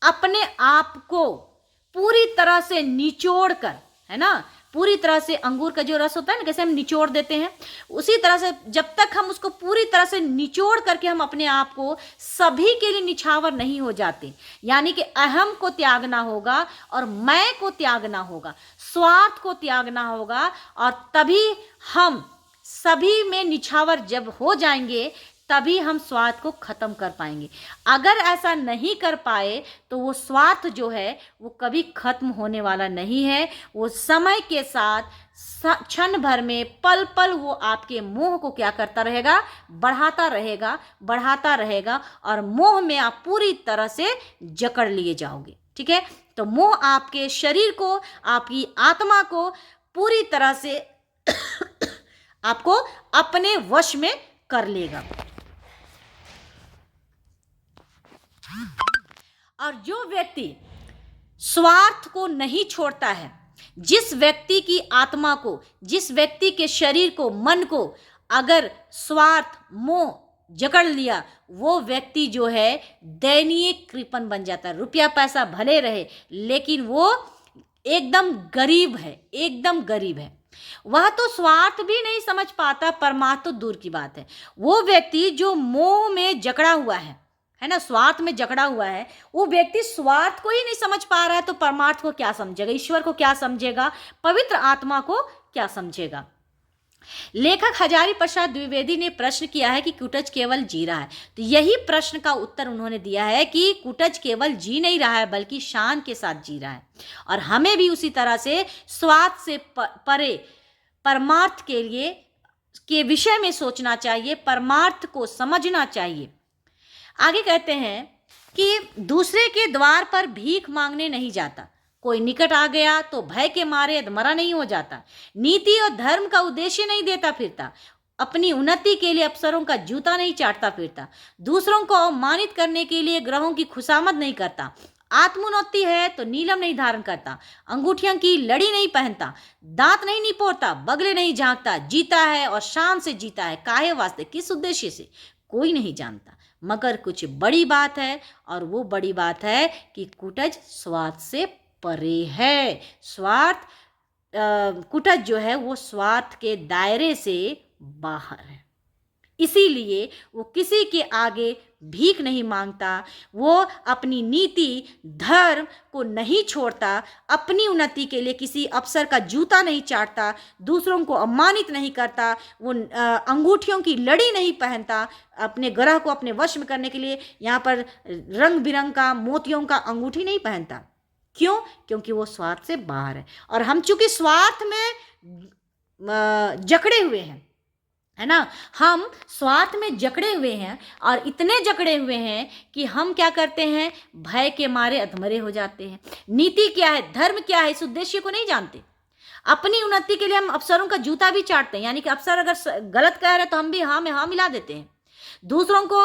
अपने आप को पूरी तरह से निचोड़ कर, है ना, पूरी तरह से अंगूर का जो रस होता है ना, कैसे हम निचोड़ देते हैं, उसी तरह से जब तक हम उसको पूरी तरह से निचोड़ करके हम अपने आप को सभी के लिए निछावर नहीं हो जाते। यानी कि अहम को त्यागना होगा और मैं को त्यागना होगा, स्वार्थ को त्यागना होगा, और तभी हम सभी में निछावर जब हो जाएंगे तभी हम स्वार्थ को खत्म कर पाएंगे। अगर ऐसा नहीं कर पाए तो वो स्वार्थ जो है वो कभी खत्म होने वाला नहीं है। वो समय के साथ क्षण भर में, पल पल वो आपके मोह को क्या करता रहेगा, बढ़ाता रहेगा, बढ़ाता रहेगा, और मोह में आप पूरी तरह से जकड़ लिए जाओगे। ठीक है, तो मोह आपके शरीर को, आपकी आत्मा को पूरी तरह से आपको अपने वश में कर लेगा। और जो व्यक्ति स्वार्थ को नहीं छोड़ता है, जिस व्यक्ति की आत्मा को, जिस व्यक्ति के शरीर को, मन को अगर स्वार्थ, मोह जकड़ लिया, वो व्यक्ति जो है दयनीय कृपण बन जाता है। रुपया पैसा भले रहे लेकिन वो एकदम गरीब है, एकदम गरीब है। वह तो स्वार्थ भी नहीं समझ पाता, परमार्थ तो दूर की बात है। वो व्यक्ति जो मोह में जकड़ा हुआ है ना, स्वार्थ में जकड़ा हुआ है, वो व्यक्ति स्वार्थ को ही नहीं समझ पा रहा है तो परमार्थ को क्या समझेगा, ईश्वर को क्या समझेगा, पवित्र आत्मा को क्या समझेगा। लेखक हजारी प्रसाद द्विवेदी ने प्रश्न किया है कि कुटज केवल जी रहा है, तो यही प्रश्न का उत्तर उन्होंने दिया है कि कुटज केवल जी नहीं रहा है बल्कि शान के साथ जी रहा है। और हमें भी उसी तरह से स्वार्थ से परे परमार्थ के विषय में सोचना चाहिए, परमार्थ को समझना चाहिए। आगे कहते हैं कि दूसरे के द्वार पर भीख मांगने नहीं जाता, कोई निकट आ गया तो भय के मारे अधमरा नहीं हो जाता, नीति और धर्म का उद्देश्य नहीं देता फिरता, अपनी उन्नति के लिए अफसरों का जूता नहीं चाटता फिरता, दूसरों को अवमानित करने के लिए ग्रहों की खुशामद नहीं करता, आत्मोन्नति है तो नीलम नहीं धारण करता, अंगूठियों की लड़ी नहीं पहनता, दांत नहीं निपोड़ता, बगले नहीं झांकता, जीता है और शान से जीता है। काहे वास्ते, किस उद्देश्य से, कोई नहीं जानता, मगर कुछ बड़ी बात है, और वो बड़ी बात है कि कुटज स्वार्थ से परे है। स्वार्थ कुटज जो है वो स्वार्थ के दायरे से बाहर है, इसीलिए वो किसी के आगे भीख नहीं मांगता, वो अपनी नीति धर्म को नहीं छोड़ता, अपनी उन्नति के लिए किसी अफसर का जूता नहीं चाटता, दूसरों को अपमानित नहीं करता, वो अंगूठियों की लड़ी नहीं पहनता, अपने ग्रह को अपने वश में करने के लिए यहाँ पर रंग बिरंग का मोतियों का अंगूठी नहीं पहनता। क्यों? क्योंकि वो स्वार्थ से बाहर है। और हम चूंकि स्वार्थ में जकड़े हुए हैं, है ना, हम स्वार्थ में जकड़े हुए हैं, और इतने जकड़े हुए हैं कि हम क्या करते हैं, भय के मारे अधमरे हो जाते हैं। नीति क्या है, धर्म क्या है, इस उद्देश्य को नहीं जानते। अपनी उन्नति के लिए हम अफसरों का जूता भी चाटते हैं, यानी कि अफसर अगर गलत कह रहे तो हम भी हाँ में हाँ मिला देते हैं। दूसरों को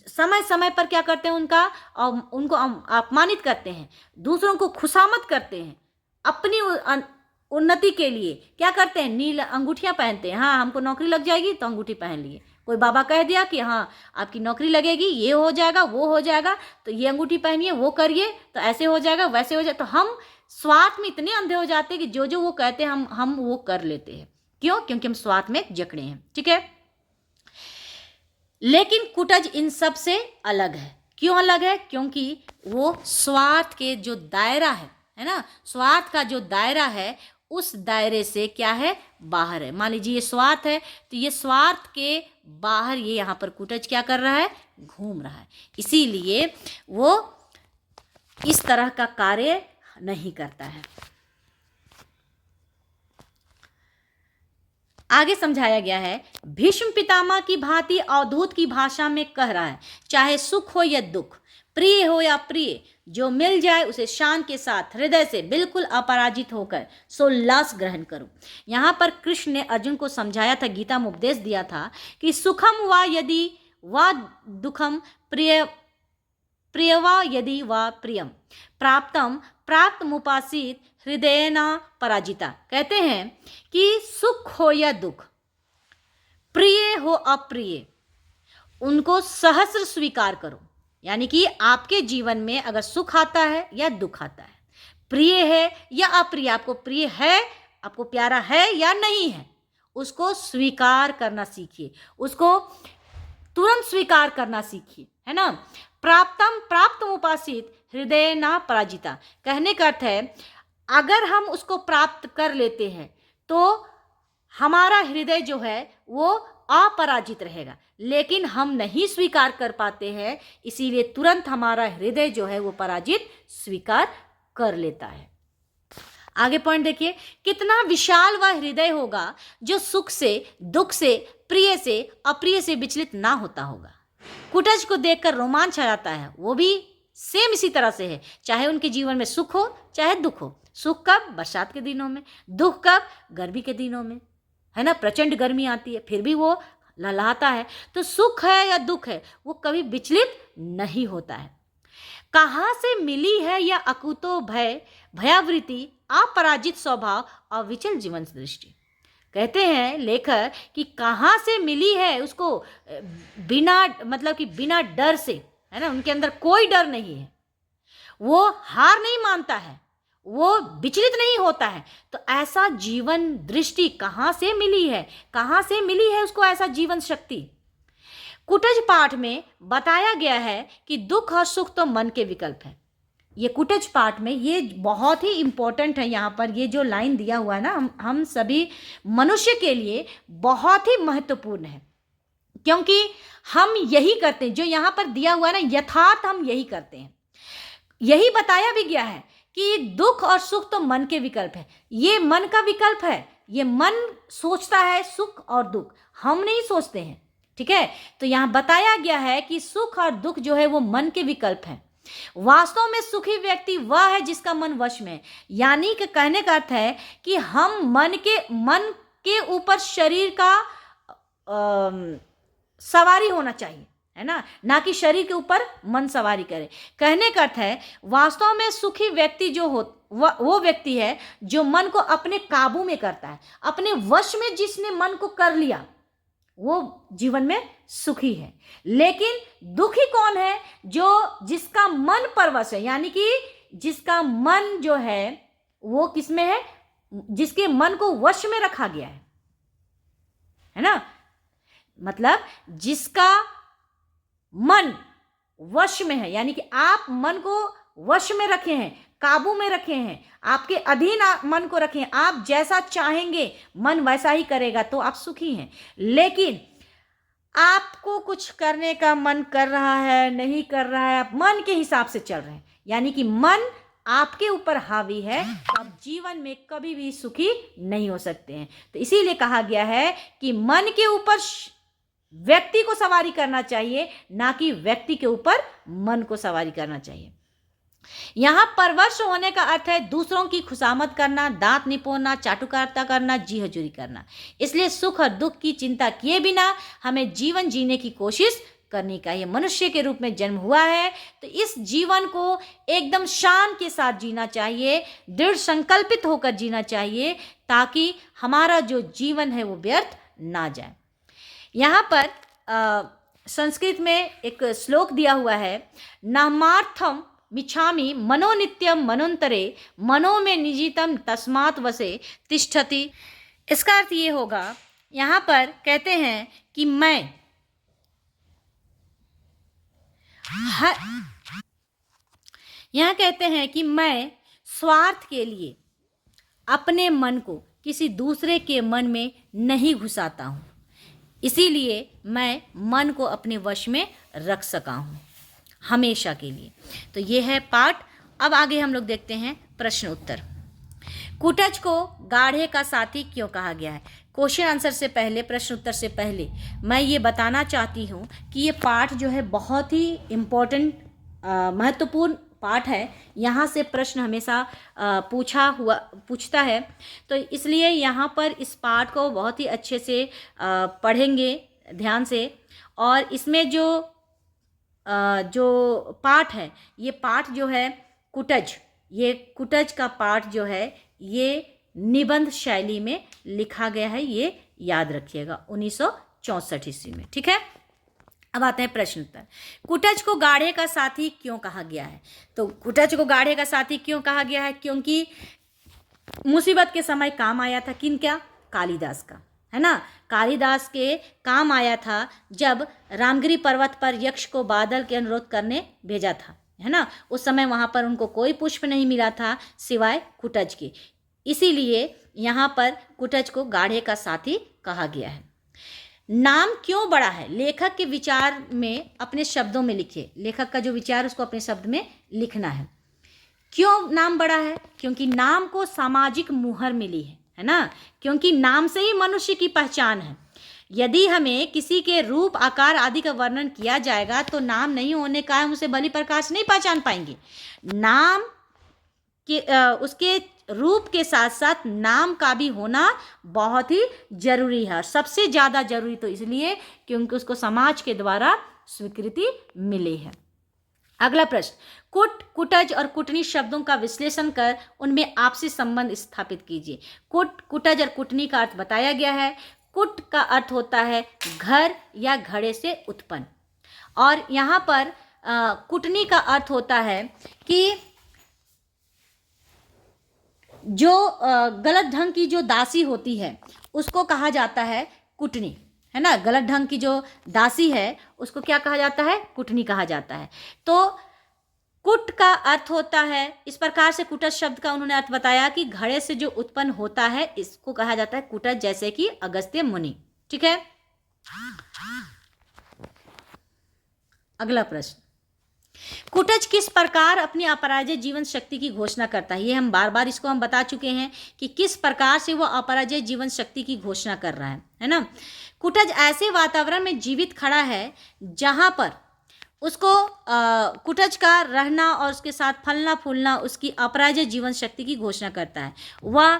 समय समय पर क्या करते हैं, उनको अपमानित करते हैं, दूसरों को खुशामद करते हैं। अपनी उन्नति के लिए क्या करते हैं, नील अंगूठियां पहनते हैं। हाँ, हमको नौकरी लग जाएगी तो अंगूठी पहन लिए। कोई बाबा कह दिया कि हाँ आपकी नौकरी लगेगी, ये हो जाएगा वो हो जाएगा, तो ये अंगूठी पहनिए, वो करिए तो ऐसे हो जाएगा वैसे हो जाए। तो हम स्वार्थ में इतने अंधे हो जाते हैं कि जो जो वो कहते हैं हम वो कर लेते हैं। क्यों? क्योंकि हम स्वार्थ में जकड़े हैं। ठीक है, लेकिन कुटज इन सब से अलग है। क्यों अलग है? क्योंकि वो स्वार्थ के जो दायरा है ना, स्वार्थ का जो दायरा है उस दायरे से क्या है, बाहर है। मान लीजिए ये स्वार्थ है, तो ये स्वार्थ के बाहर ये यहाँ पर कुटज क्या कर रहा है, घूम रहा है, इसीलिए वो इस तरह का कार्य नहीं करता है। आगे समझाया गया है, भीष्म पितामह की भांति अवधूत की भाषा में कह रहा है, चाहे सुख हो या दुख, प्रिय हो या प्रिय, जो मिल जाए उसे शान के साथ हृदय से बिल्कुल अपराजित होकर सोल्लास ग्रहण करो। यहाँ पर कृष्ण ने अर्जुन को समझाया था, गीता में उपदेश दिया था कि सुखम वा यदि वा दुखम, प्रियवा यदि वा प्रियम, प्राप्तम प्राप्त मुपासित हृदयना पराजिता। कहते हैं कि सुख हो या दुख, प्रिय हो अप्रिय, उनको सहस्र स्वीकार करो। यानी कि आपके जीवन में अगर सुख आता है या दुख आता है, प्रिय है या अप्रिय, आपको प्रिय है, आपको प्यारा है या नहीं है, उसको स्वीकार करना सीखिए, उसको तुरंत स्वीकार करना सीखिए, है ना। प्राप्तम प्राप्त उपासित हृदय ना पराजिता, कहने का अर्थ है अगर हम उसको प्राप्त कर लेते हैं तो हमारा हृदय जो है वो अपराजित रहेगा, लेकिन हम नहीं स्वीकार कर पाते हैं, इसीलिए तुरंत हमारा हृदय जो है वो पराजित स्वीकार कर लेता है। आगे पॉइंट देखिए, कितना विशाल वह हृदय होगा जो सुख से, दुख से, प्रिय से, अप्रिय से विचलित ना होता होगा। कुटज को देखकर रोमांच आ जाता है, वो भी सेम इसी तरह से है, चाहे उनके जीवन में सुख हो चाहे दुख हो। सुख कब? बरसात के दिनों में। दुख कब? गर्मी के दिनों में, है ना, प्रचंड गर्मी आती है फिर भी वो लहलहाता है। तो सुख है या दुख है, वो कभी विचलित नहीं होता है। कहाँ से मिली है यह अकुतो भय भयावृत्ति, अपराजित स्वभाव, अविचल जीवन दृष्टि। कहते हैं लेखक कि कहाँ से मिली है उसको, बिना मतलब कि बिना डर से, है ना, उनके अंदर कोई डर नहीं है, वो हार नहीं मानता है, वो विचलित नहीं होता है। तो ऐसा जीवन दृष्टि कहाँ से मिली है, कहाँ से मिली है उसको ऐसा जीवन शक्ति? कुटज पाठ में बताया गया है कि दुख और सुख तो मन के विकल्प है। ये कुटज पाठ में ये बहुत ही इंपॉर्टेंट है। यहाँ पर ये जो लाइन दिया हुआ है ना, हम सभी मनुष्य के लिए बहुत ही महत्वपूर्ण है, क्योंकि हम यही करते हैं जो यहाँ पर दिया हुआ है ना, यथार्थ हम यही करते हैं। यही बताया भी गया है कि दुख और सुख तो मन के विकल्प है, ये मन का विकल्प है, ये मन सोचता है सुख और दुख, हम नहीं सोचते हैं। ठीक है, तो यहाँ बताया गया है कि सुख और दुख जो है वो मन के विकल्प है। वास्तव में सुखी व्यक्ति वह है जिसका मन वश में है। यानी कि कहने का अर्थ है कि हम मन के ऊपर शरीर का सवारी होना चाहिए, है ना कि शरीर के ऊपर मन सवारी करे। कहने का अर्थ है वास्तव में सुखी व्यक्ति जो वो व्यक्ति है जो मन को अपने काबू में करता है, अपने वश में जिसने मन को कर लिया वो जीवन में सुखी है। लेकिन दुखी कौन है? जिसका मन परवश है, यानी कि जिसका मन जो है वो किसमें है? जिसके मन को वश में रखा गया है ना। मतलब जिसका मन वश में है, यानी कि आप मन को वश में रखे हैं, काबू में रखे हैं, आपके अधीन मन को रखे हैं, आप जैसा चाहेंगे मन वैसा ही करेगा तो आप सुखी हैं। लेकिन आपको कुछ करने का मन कर रहा है, नहीं कर रहा है, आप मन के हिसाब से चल रहे हैं, यानी कि मन आपके ऊपर हावी है, आप जीवन में कभी भी सुखी नहीं हो सकते हैं। तो इसीलिए कहा गया है कि मन के ऊपर व्यक्ति को सवारी करना चाहिए, ना कि व्यक्ति के ऊपर मन को सवारी करना चाहिए। यहां परवश होने का अर्थ है दूसरों की खुशामद करना, दांत निपोड़ना, चाटुकारिता करना, जी हजूरी करना। इसलिए सुख और दुख की चिंता किए बिना हमें जीवन जीने की कोशिश करनी चाहिए। मनुष्य के रूप में जन्म हुआ है तो इस जीवन को एकदम शान के साथ जीना चाहिए, दृढ़ संकल्पित होकर जीना चाहिए, ताकि हमारा जो जीवन है वो व्यर्थ ना जाए। यहाँ पर संस्कृत में एक श्लोक दिया हुआ है, नामार्थम मिच्छामि मनो नित्यम मनोन्तरे मनो में निजितम तस्मात् वसे तिष्ठति। इसका अर्थ ये होगा, यहाँ पर कहते हैं कि मैं यहाँ कहते हैं कि मैं स्वार्थ के लिए अपने मन को किसी दूसरे के मन में नहीं घुसाता हूँ, इसीलिए मैं मन को अपने वश में रख सका हूँ हमेशा के लिए। तो ये है पाठ। अब आगे हम लोग देखते हैं प्रश्न उत्तर। कुटज को गाढ़े का साथी क्यों कहा गया है? क्वेश्चन आंसर से पहले, प्रश्न उत्तर से पहले मैं ये बताना चाहती हूँ कि ये पाठ जो है बहुत ही इम्पोर्टेंट, महत्वपूर्ण पाठ है। यहाँ से प्रश्न हमेशा पूछता है, तो इसलिए यहाँ पर इस पाठ को बहुत ही अच्छे से पढ़ेंगे ध्यान से। और इसमें जो पाठ है, ये पाठ जो है ये कुटज का पाठ जो है ये निबंध शैली में लिखा गया है, ये याद रखिएगा 1964 ईस्वी में। ठीक है, अब आते हैं प्रश्न उत्तर। कुटज को गाढ़े का साथी क्यों कहा गया है? तो कुटज को गाढ़े का साथी क्यों कहा गया है? क्योंकि मुसीबत के समय काम आया था। किन क्या? कालिदास का, है ना। कालिदास के काम आया था जब रामगिरी पर्वत पर यक्ष को बादल के अनुरोध करने भेजा था, है ना। उस समय वहाँ पर उनको कोई पुष्प नहीं मिला था सिवाय कुटज के, इसीलिए यहाँ पर कुटज को गाढ़े का साथी कहा गया है। नाम क्यों बड़ा है? लेखक के विचार में अपने शब्दों में लिखिए। लेखक का जो विचार उसको अपने शब्द में लिखना है। क्यों नाम बड़ा है? क्योंकि नाम को सामाजिक मुहर मिली है ना। क्योंकि नाम से ही मनुष्य की पहचान है। यदि हमें किसी के रूप, आकार आदि का वर्णन किया जाएगा तो नाम नहीं होने का हम उसे बलि प्रकाश नहीं पहचान पाएंगे। नाम के उसके रूप के साथ साथ नाम का भी होना बहुत ही जरूरी है, और सबसे ज़्यादा जरूरी तो इसलिए क्योंकि उसको समाज के द्वारा स्वीकृति मिली है। अगला प्रश्न, कुटज और कुटनी शब्दों का विश्लेषण कर उनमें आपसी संबंध स्थापित कीजिए। कुटज और कुटनी का अर्थ बताया गया है। कुट का अर्थ होता है घर या घड़े से उत्पन्न, और यहाँ पर कुटनी का अर्थ होता है कि जो गलत ढंग की जो दासी होती है उसको कहा जाता है कुटनी, है ना। गलत ढंग की जो दासी है उसको क्या कहा जाता है? कुटनी कहा जाता है। तो कुट का अर्थ होता है, इस प्रकार से कुटज शब्द का उन्होंने अर्थ बताया कि घड़े से जो उत्पन्न होता है इसको कहा जाता है कुटज, जैसे कि अगस्त्य मुनि। ठीक है, अगला प्रश्न, कुटज किस प्रकार अपनी अपराजय जीवन शक्ति की घोषणा करता है? ये हम बार बार इसको हम बता चुके हैं कि किस प्रकार से वो अपराजय जीवन शक्ति की घोषणा कर रहा है ना। कुटज ऐसे वातावरण में जीवित खड़ा है जहां पर उसको कुटज का रहना और उसके साथ फलना फूलना उसकी अपराजय जीवन शक्ति की घोषणा करता है। वह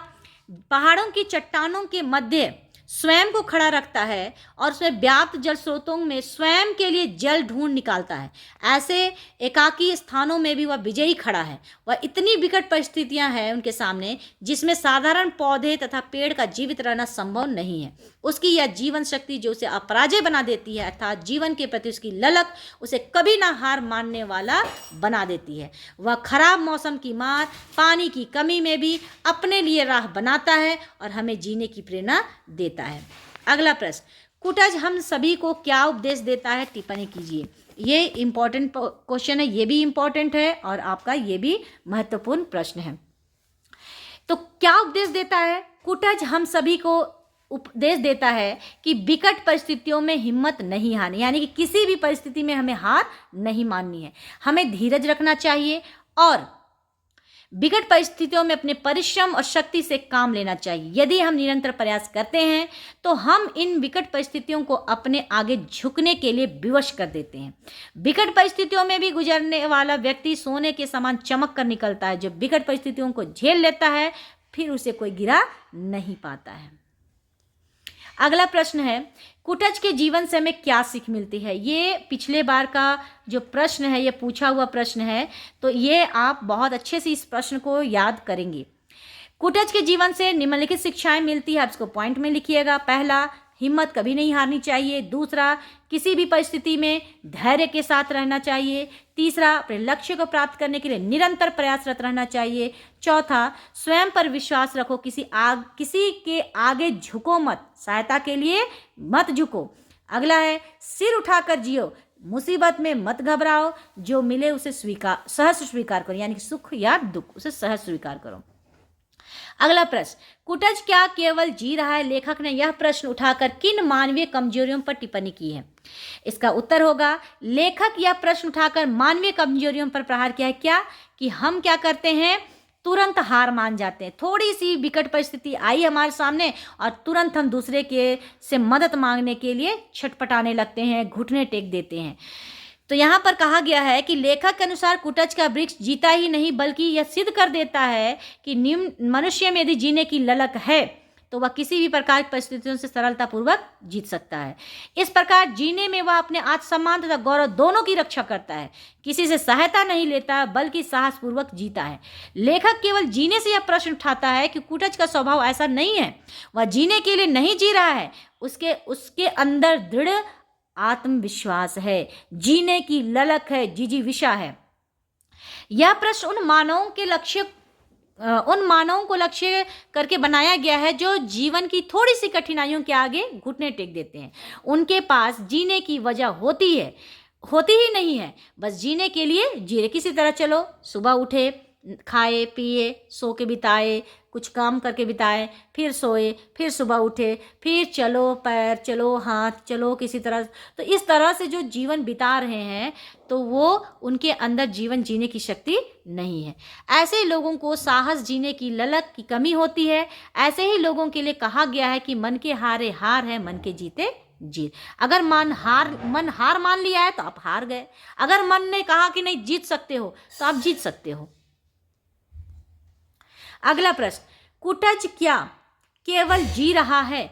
पहाड़ों की चट्टानों के मध्य स्वयं को खड़ा रखता है और उसमें व्याप्त जल स्रोतों में स्वयं के लिए जल ढूंढ निकालता है। ऐसे एकाकी स्थानों में भी वह विजयी खड़ा है। वह इतनी विकट परिस्थितियां हैं उनके सामने जिसमें साधारण पौधे तथा पेड़ का जीवित रहना संभव नहीं है। उसकी यह जीवन शक्ति जो उसे अपराजय बना देती है, अर्थात जीवन के प्रति उसकी ललक उसे कभी ना हार मानने वाला बना देती है। वह खराब मौसम की मार, पानी की कमी में भी अपने लिए राह बनाता है और हमें जीने की प्रेरणा देता है। अगला प्रश्न, कुटज हम सभी को क्या उपदेश देता है? टिप्पणी कीजिए। ये इंपॉर्टेंट क्वेश्चन है, ये भी इंपॉर्टेंट है और आपका ये भी महत्वपूर्ण प्रश्न है। तो क्या उपदेश देता है? कुटज हम सभी को उपदेश देता है कि विकट परिस्थितियों में हिम्मत नहीं हारनी, यानी कि किसी भी परिस्थिति में हमें हार नहीं माननी है। हमें धीरज रखना चाहिए और विकट परिस्थितियों में अपने परिश्रम और शक्ति से काम लेना चाहिए। यदि हम निरंतर प्रयास करते हैं तो हम इन विकट परिस्थितियों को अपने आगे झुकने के लिए विवश कर देते हैं। विकट परिस्थितियों में भी गुजरने वाला व्यक्ति सोने के समान चमक कर निकलता है। जो विकट परिस्थितियों को झेल लेता है फिर उसे कोई गिरा नहीं पाता है। अगला प्रश्न है, कुटज के जीवन से हमें क्या सीख मिलती है? ये पिछले बार का जो प्रश्न है, ये पूछा हुआ प्रश्न है, तो ये आप बहुत अच्छे से इस प्रश्न को याद करेंगे। कुटज के जीवन से निम्नलिखित शिक्षाएं मिलती है, आप इसको पॉइंट में लिखिएगा। पहला, हिम्मत कभी नहीं हारनी चाहिए। दूसरा, किसी भी परिस्थिति में धैर्य के साथ रहना चाहिए। तीसरा, अपने लक्ष्य को प्राप्त करने के लिए निरंतर प्रयासरत रहना चाहिए। चौथा, स्वयं पर विश्वास रखो, किसी के आगे झुको मत, सहायता के लिए मत झुको। अगला है, सिर उठाकर जियो, मुसीबत में मत घबराओ, जो मिले उसे सहज स्वीकार करो, यानी कि सुख या दुख उसे सहज स्वीकार करो। अगला प्रश्न, कुटज क्या केवल जी रहा है? लेखक ने यह प्रश्न उठाकर किन मानवीय कमजोरियों पर टिप्पणी की है? इसका उत्तर होगा, लेखक यह प्रश्न उठाकर मानवीय कमजोरियों पर प्रहार किया है। क्या कि हम क्या करते हैं, तुरंत हार मान जाते हैं। थोड़ी सी विकट परिस्थिति आई हमारे सामने और तुरंत हम दूसरे के से मदद मांगने के लिए छटपटाने लगते हैं, घुटने टेक देते हैं। तो यहाँ पर कहा गया है कि लेखक के अनुसार कुटज का वृक्ष जीता ही नहीं बल्कि यह सिद्ध कर देता है कि मनुष्य में यदि जीने की ललक है तो वह किसी भी प्रकार की परिस्थितियों से सरलतापूर्वक जीत सकता है। इस प्रकार जीने में वह अपने आत्मसम्मान तथा गौरव दोनों की रक्षा करता है, किसी से सहायता नहीं लेता बल्कि साहसपूर्वक जीता है। लेखक केवल जीने से यह प्रश्न उठाता है कि कुटज का स्वभाव ऐसा नहीं है, वह जीने के लिए नहीं जी रहा है, उसके अंदर दृढ़ आत्मविश्वास है, जीने की ललक है, जिजीविषा है। यह प्रश्न उन मानवों को लक्ष्य करके बनाया गया है जो जीवन की थोड़ी सी कठिनाइयों के आगे घुटने टेक देते हैं। उनके पास जीने की वजह होती ही नहीं है, बस जीने के लिए जी रहे। किसी तरह चलो, सुबह उठे, खाए पिए, सो के बिताए, कुछ काम करके बिताए, फिर सोए, फिर सुबह उठे, फिर चलो पैर, चलो हाथ, चलो किसी तरह। तो इस तरह से जो जीवन बिता रहे हैं तो वो उनके अंदर जीवन जीने की शक्ति नहीं है। ऐसे लोगों को साहस, जीने की ललक की कमी होती है। ऐसे ही लोगों के लिए कहा गया है कि मन के हारे हार है, मन के जीते जीत। अगर मन हार मान लिया है तो आप हार गए। अगर मन ने कहा कि नहीं जीत सकते हो तो आप जीत सकते हो। अगला प्रश्न, कुटज क्या केवल जी रहा है?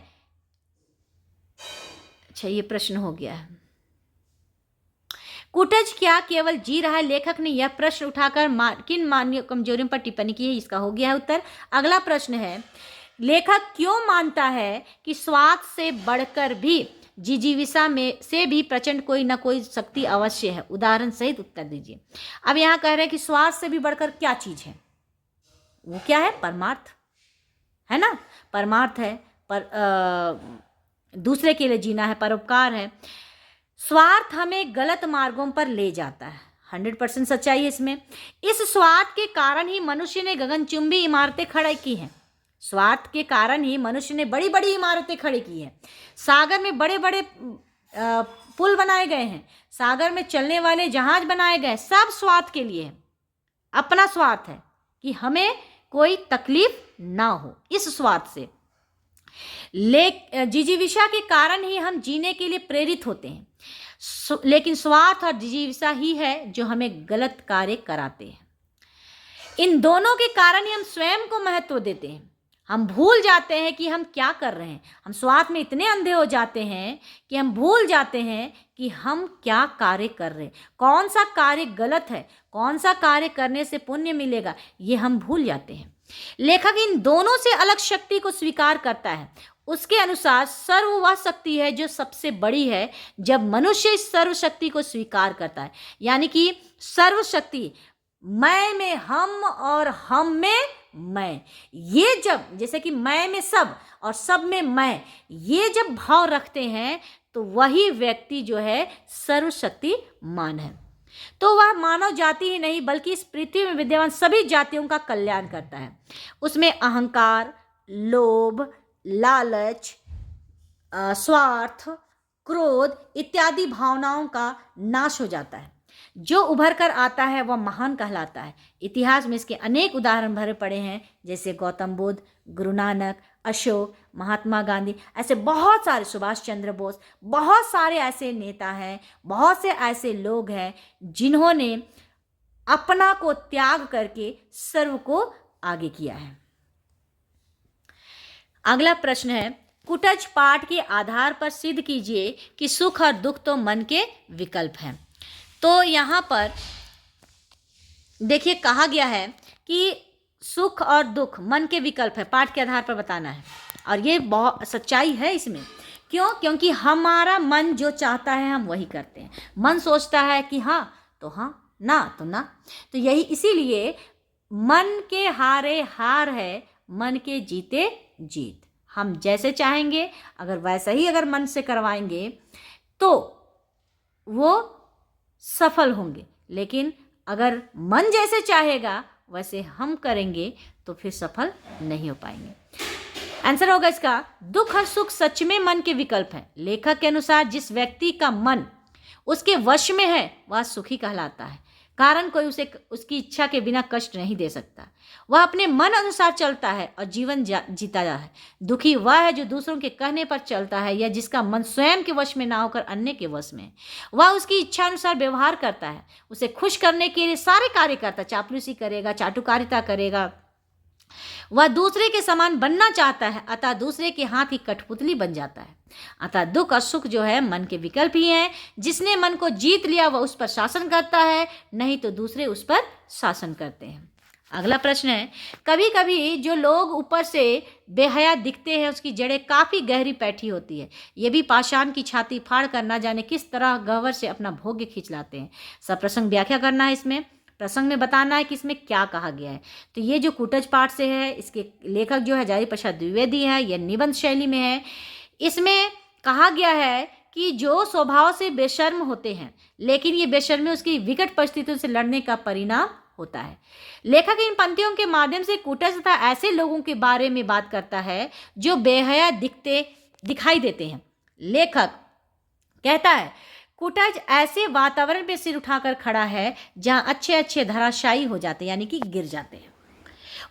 अच्छा, ये प्रश्न हो गया है। कुटज क्या केवल जी रहा है? लेखक ने यह प्रश्न उठाकर किन मानवीय कमजोरियों पर टिप्पणी की है? इसका हो गया है उत्तर। अगला प्रश्न है, लेखक क्यों मानता है कि स्वार्थ से बढ़कर भी जिजीविषा में से भी प्रचंड कोई ना कोई शक्ति अवश्य है? उदाहरण सहित उत्तर दीजिए। अब यहाँ कह रहे हैं कि स्वार्थ से भी बढ़कर क्या चीज है? वो क्या है? परमार्थ है ना, परमार्थ है, दूसरे के लिए जीना है, परोपकार है। स्वार्थ हमें गलत मार्गों पर ले जाता है, 100% सच्चाई है इसमें। इस स्वार्थ के कारण ही मनुष्य ने गगनचुंबी इमारतें खड़ी की हैं। स्वार्थ के कारण ही मनुष्य ने बड़ी बड़ी इमारतें खड़ी की हैं। सागर में बड़े बड़े पुल बनाए गए हैं, सागर में चलने वाले जहाज बनाए गए, सब स्वार्थ के लिए है। अपना स्वार्थ है कि हमें कोई तकलीफ ना हो, इस स्वार्थ से। जिजीविषा के कारण ही हम जीने के लिए प्रेरित होते हैं, लेकिन स्वार्थ और जिजीविषा ही है जो हमें गलत कार्य कराते हैं। इन दोनों के कारण ही हम स्वयं को महत्व देते हैं। हम भूल जाते हैं कि हम क्या कर रहे हैं। हम स्वार्थ में इतने अंधे हो जाते हैं कि हम भूल जाते हैं कि हम क्या कार्य कर रहे हैं, कौन सा कार्य गलत है, कौन सा कार्य करने से पुण्य मिलेगा, ये हम भूल जाते हैं। लेखक इन दोनों से अलग शक्ति को स्वीकार करता है। उसके अनुसार सर्व वह शक्ति है जो सबसे बड़ी है। जब मनुष्य इस सर्व शक्ति को स्वीकार करता है, यानी कि सर्व शक्ति, मैं में हम और हम में मैं, ये जब, जैसे कि मैं में सब और सब में मैं, ये जब भाव रखते हैं तो वही व्यक्ति जो है सर्वशक्तिमान है। तो वह मानव जाति ही नहीं बल्कि इस पृथ्वी में विद्यमान सभी जातियों का कल्याण करता है। उसमें अहंकार, लोभ, लालच, स्वार्थ, क्रोध इत्यादि भावनाओं का नाश हो जाता है। जो उभर कर आता है वह महान कहलाता है। इतिहास में इसके अनेक उदाहरण भरे पड़े हैं, जैसे गौतम बुद्ध, गुरु नानक, अशोक, महात्मा गांधी, ऐसे बहुत सारे, सुभाष चंद्र बोस, बहुत सारे ऐसे नेता हैं, बहुत से ऐसे लोग हैं जिन्होंने अपना को त्याग करके सर्व को आगे किया है। अगला प्रश्न है, कुटज पाठ के आधार पर सिद्ध कीजिए कि सुख और दुख तो मन के विकल्प हैं। तो यहाँ पर देखिए कहा गया है कि सुख और दुख मन के विकल्प है, पाठ के आधार पर बताना है। और ये बहुत सच्चाई है इसमें। क्यों? क्योंकि हमारा मन जो चाहता है हम वही करते हैं। मन सोचता है कि हाँ तो हाँ, ना तो ना। तो यही इसीलिए मन के हारे हार है, मन के जीते जीत। हम जैसे चाहेंगे अगर वैसा ही अगर मन से करवाएंगे तो वो सफल होंगे, लेकिन अगर मन जैसे चाहेगा वैसे हम करेंगे तो फिर सफल नहीं हो पाएंगे। आंसर होगा इसका, दुख और सुख सच में मन के विकल्प हैं। लेखक के अनुसार जिस व्यक्ति का मन उसके वश में है वह सुखी कहलाता है, कारण कोई उसे उसकी इच्छा के बिना कष्ट नहीं दे सकता। वह अपने मन अनुसार चलता है और जीवन जीता है। दुखी वह है जो दूसरों के कहने पर चलता है या जिसका मन स्वयं के वश में ना होकर अन्य के वश में। वह उसकी इच्छा अनुसार व्यवहार करता है, उसे खुश करने के लिए सारे कार्य करता है, चापलूसी करेगा, चाटुकारिता करेगा। वह दूसरे के समान बनना चाहता है, अतः दूसरे के हाथ की कठपुतली बन जाता है। अतः दुख और सुख जो है मन के विकल्प ही हैं। जिसने मन को जीत लिया वह उस पर शासन करता है, नहीं तो दूसरे उस पर शासन करते हैं। अगला प्रश्न है, कभी कभी जो लोग ऊपर से बेहया दिखते हैं उसकी जड़ें काफ़ी गहरी बैठी होती है। ये भी पाषाण की छाती फाड़ कर ना जाने किस तरह गह्वर से अपना भोग्य खींच लाते हैं। सब प्रसंग व्याख्या करना है, इसमें प्रसंग में बताना है कि इसमें क्या कहा गया है। तो ये जो कुटज पाठ से है, इसके लेखक जो है हजारी प्रसाद द्विवेदी है, यह निबंध शैली में है। इसमें कहा गया है कि जो स्वभाव से बेशर्म होते हैं लेकिन ये बेशर्मी उसकी विकट परिस्थितियों से लड़ने का परिणाम होता है। लेखक इन पंक्तियों के माध्यम से कुटज तथा ऐसे लोगों के बारे में बात करता है जो बेहया दिखाई देते हैं। लेखक कहता है, कुटज ऐसे वातावरण में सिर उठाकर खड़ा है जहां अच्छे अच्छे धराशायी हो जाते हैं, यानी कि गिर जाते हैं।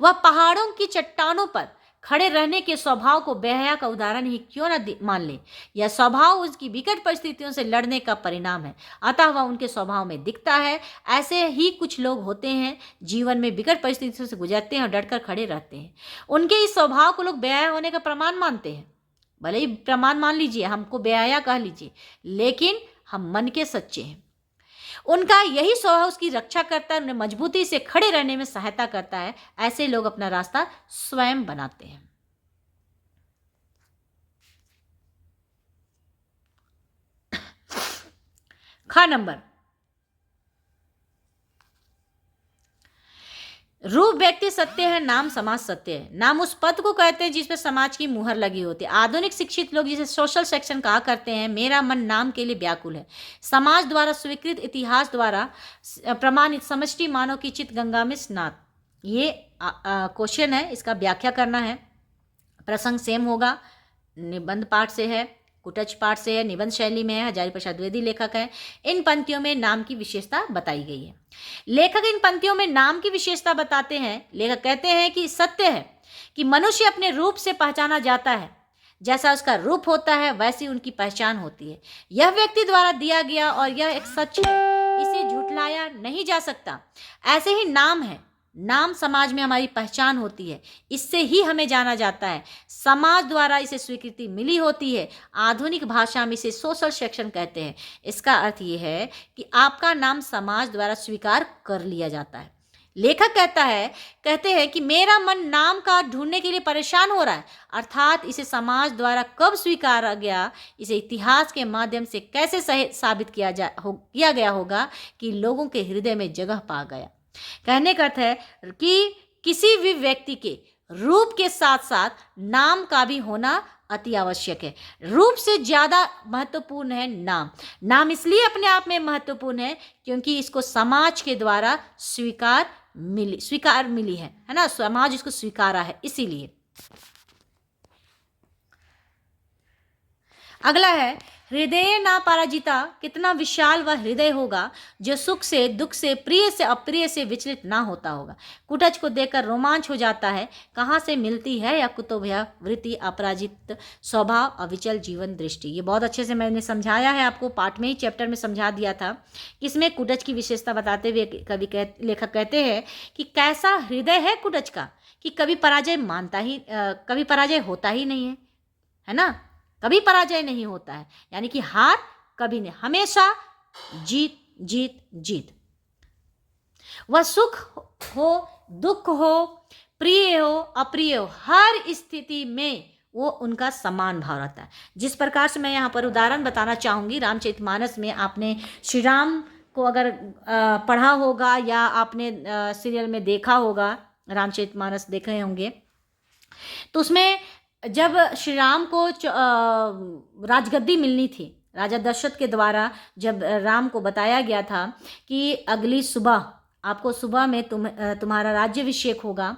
वह पहाड़ों की चट्टानों पर खड़े रहने के स्वभाव को बेहया का उदाहरण ही क्यों न मान ले। यह स्वभाव उसकी विकट परिस्थितियों से लड़ने का परिणाम है, अतः वह उनके स्वभाव में दिखता है। ऐसे ही कुछ लोग होते हैं जीवन में विकट परिस्थितियों से गुजरते हैं और डटकर खड़े रहते हैं। उनके इस स्वभाव को लोग बेहया होने का प्रमाण मानते हैं। भले ही प्रमाण मान लीजिए, हमको बेहया कह लीजिए, लेकिन हम मन के सच्चे हैं। उनका यही स्वभाव उसकी रक्षा करता है, उन्हें मजबूती से खड़े रहने में सहायता करता है। ऐसे लोग अपना रास्ता स्वयं बनाते हैं। ख नंबर, रूप व्यक्ति सत्य है, नाम समाज सत्य है। नाम उस पद को कहते हैं जिस पर समाज की मुहर लगी होती है। आधुनिक शिक्षित लोग जिसे सोशल सेक्शन कहा करते हैं, मेरा मन नाम के लिए व्याकुल है। समाज द्वारा स्वीकृत, इतिहास द्वारा प्रमाणित समष्टि मानव की चित गंगा में स्नात। ये क्वेश्चन है, इसका व्याख्या करना है। प्रसंग सेम होगा, निबंध पाठ से है, कुटज पाठ से है, निबंध शैली में है, हजारी प्रसाद द्विवेदी लेखक है। इन पंक्तियों में नाम की विशेषता बताई गई है। लेखक इन पंक्तियों में नाम की विशेषता बताते हैं। लेखक कहते हैं कि सत्य है कि मनुष्य अपने रूप से पहचाना जाता है, जैसा उसका रूप होता है वैसी उनकी पहचान होती है। यह व्यक्ति द्वारा दिया गया और यह एक सच है, इसे झुठलाया नहीं जा सकता। ऐसे ही नाम है, नाम समाज में हमारी पहचान होती है, इससे ही हमें जाना जाता है, समाज द्वारा इसे स्वीकृति मिली होती है। आधुनिक भाषा में इसे सोशल सेक्शन कहते हैं। इसका अर्थ ये है कि आपका नाम समाज द्वारा स्वीकार कर लिया जाता है। लेखक कहते हैं कि मेरा मन नाम का ढूंढने के लिए परेशान हो रहा है, अर्थात इसे समाज द्वारा कब स्वीकारा गया, इसे इतिहास के माध्यम से कैसे साबित किया गया होगा कि लोगों के हृदय में जगह पा गया। कहने का अर्थ है कि किसी भी व्यक्ति के रूप के साथ साथ नाम का भी होना अति आवश्यक है। रूप से ज़्यादा महत्वपूर्ण है नाम। नाम इसलिए अपने आप में महत्वपूर्ण है क्योंकि इसको समाज के द्वारा स्वीकार मिली है ना, समाज इसको स्वीकारा है, इसीलिए। अगला है, हृदय ना पराजिता, कितना विशाल वह हृदय होगा जो सुख से, दुख से, प्रिय से, अप्रिय से विचलित ना होता होगा। कुटज को देखकर रोमांच हो जाता है। कहाँ से मिलती है या कुतुभया वृत्ति, अपराजित स्वभाव, अविचल जीवन दृष्टि। ये बहुत अच्छे से मैंने समझाया है आपको, पाठ में ही चैप्टर में समझा दिया था। इसमें कुटज की विशेषता बताते हुए लेखक कहते हैं कि कैसा हृदय है कुटज का कि कभी पराजय होता ही नहीं है ना, कभी पराजय नहीं होता है, यानी कि हार कभी नहीं, हमेशा जीत जीत जीत। वह सुख हो, दुख हो, प्रिय हो, अप्रिय हो, हर स्थिति में वो उनका समान भाव रहता है। जिस प्रकार से मैं यहाँ पर उदाहरण बताना चाहूँगी, रामचरितमानस में आपने श्री राम को अगर पढ़ा होगा या आपने सीरियल में देखा होगा, रामचरितमानस देखे होंगे, तो उसमें जब श्री राम को राजगद्दी मिलनी थी, राजा दशरथ के द्वारा जब राम को बताया गया था कि अगली सुबह आपको सुबह में तुम्हारा राज्याभिषेक होगा,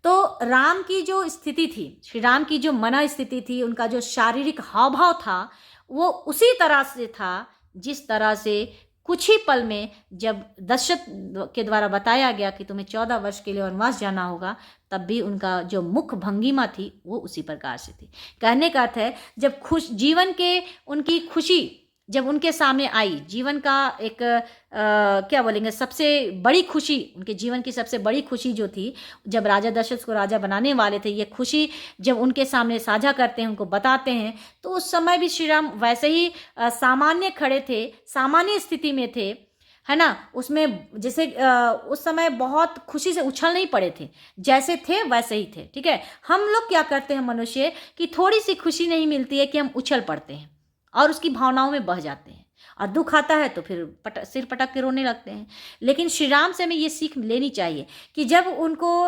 तो राम की जो स्थिति थी, श्री राम की जो मन स्थिति थी, उनका जो शारीरिक हाव भाव था, वो उसी तरह से था जिस तरह से कुछ ही पल में जब दशरथ के द्वारा बताया गया कि तुम्हें 14 वर्ष के लिए वनवास जाना होगा, तब भी उनका जो मुख भंगिमा थी वो उसी प्रकार से थी। कहने का अर्थ है, जब जीवन के उनकी खुशी जब उनके सामने आई, जीवन का एक क्या बोलेंगे, सबसे बड़ी खुशी, उनके जीवन की सबसे बड़ी खुशी जो थी, जब राजा दशरथ को राजा बनाने वाले थे, ये खुशी जब उनके सामने साझा करते हैं, उनको बताते हैं, तो उस समय भी श्री राम वैसे ही सामान्य खड़े थे, सामान्य स्थिति में थे, है ना। उसमें जैसे उस समय बहुत खुशी से उछल नहीं पड़े थे, जैसे थे वैसे ही थे, ठीक है। हम लोग क्या करते हैं मनुष्य कि थोड़ी सी खुशी नहीं मिलती है कि हम उछल पड़ते हैं और उसकी भावनाओं में बह जाते हैं, और दुख आता है तो फिर सिर पटक के रोने लगते हैं। लेकिन श्री राम से हमें ये सीख लेनी चाहिए कि जब उनको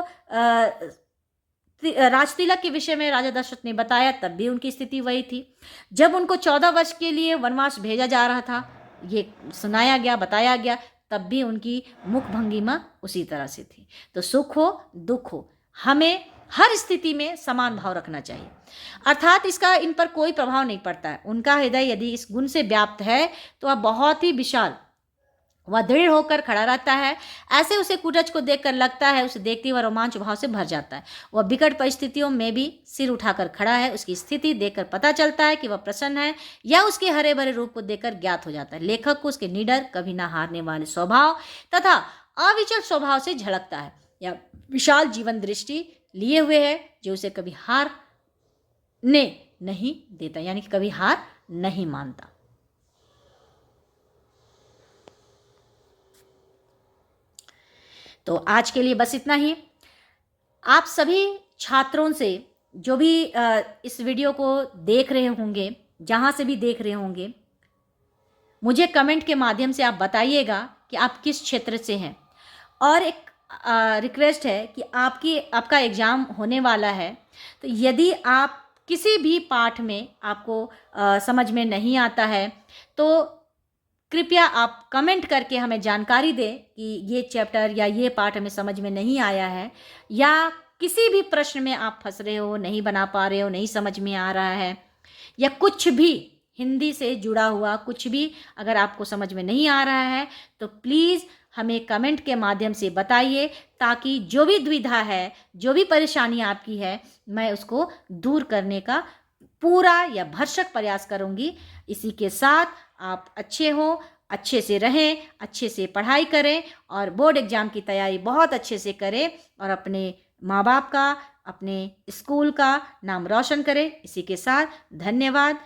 राजतिलक के विषय में राजा दशरथ ने बताया, तब भी उनकी स्थिति वही थी। जब उनको 14 वर्ष के लिए वनवास भेजा जा रहा था, ये सुनाया गया, बताया गया, तब भी उनकी मुख भंगिमा उसी तरह से थी। तो सुख हो, दुख हो, हमें हर स्थिति में समान भाव रखना चाहिए, अर्थात इसका इन पर कोई प्रभाव नहीं पड़ता है। उनका हृदय यदि इस गुण से व्याप्त है तो वह बहुत ही विशाल, वह दृढ़ होकर खड़ा रहता है। ऐसे उसे कुटज को देखकर लगता है, उसे देखते ही वह रोमांच भाव से भर जाता है। वह विकट परिस्थितियों में भी सिर उठाकर खड़ा है। उसकी स्थिति देखकर पता चलता है कि वह प्रसन्न है, या उसके हरे भरे रूप को देखकर ज्ञात हो जाता है। लेखक को उसके निडर, कभी ना हारने वाले स्वभाव तथा अविचल स्वभाव से झलकता है, या विशाल जीवन दृष्टि लिए हुए है जो उसे कभी हारने नहीं देता, यानी कि कभी हार नहीं मानता। तो आज के लिए बस इतना ही। आप सभी छात्रों से, जो भी इस वीडियो को देख रहे होंगे, जहाँ से भी देख रहे होंगे, मुझे कमेंट के माध्यम से आप बताइएगा कि आप किस क्षेत्र से हैं। और एक रिक्वेस्ट है कि आपका एग्ज़ाम होने वाला है, तो यदि आप किसी भी पाठ में आपको समझ में नहीं आता है, तो कृपया आप कमेंट करके हमें जानकारी दें कि ये चैप्टर या ये पाठ हमें समझ में नहीं आया है, या किसी भी प्रश्न में आप फंस रहे हो, नहीं बना पा रहे हो, नहीं समझ में आ रहा है, या कुछ भी हिंदी से जुड़ा हुआ कुछ भी अगर आपको समझ में नहीं आ रहा है, तो प्लीज़ हमें कमेंट के माध्यम से बताइए, ताकि जो भी दुविधा है, जो भी परेशानी आपकी है, मैं उसको दूर करने का पूरा या भरसक प्रयास करूंगी। इसी के साथ आप अच्छे हो अच्छे से रहें, अच्छे से पढ़ाई करें और बोर्ड एग्ज़ाम की तैयारी बहुत अच्छे से करें और अपने माँ बाप का, अपने स्कूल का नाम रोशन करें। इसी के साथ धन्यवाद।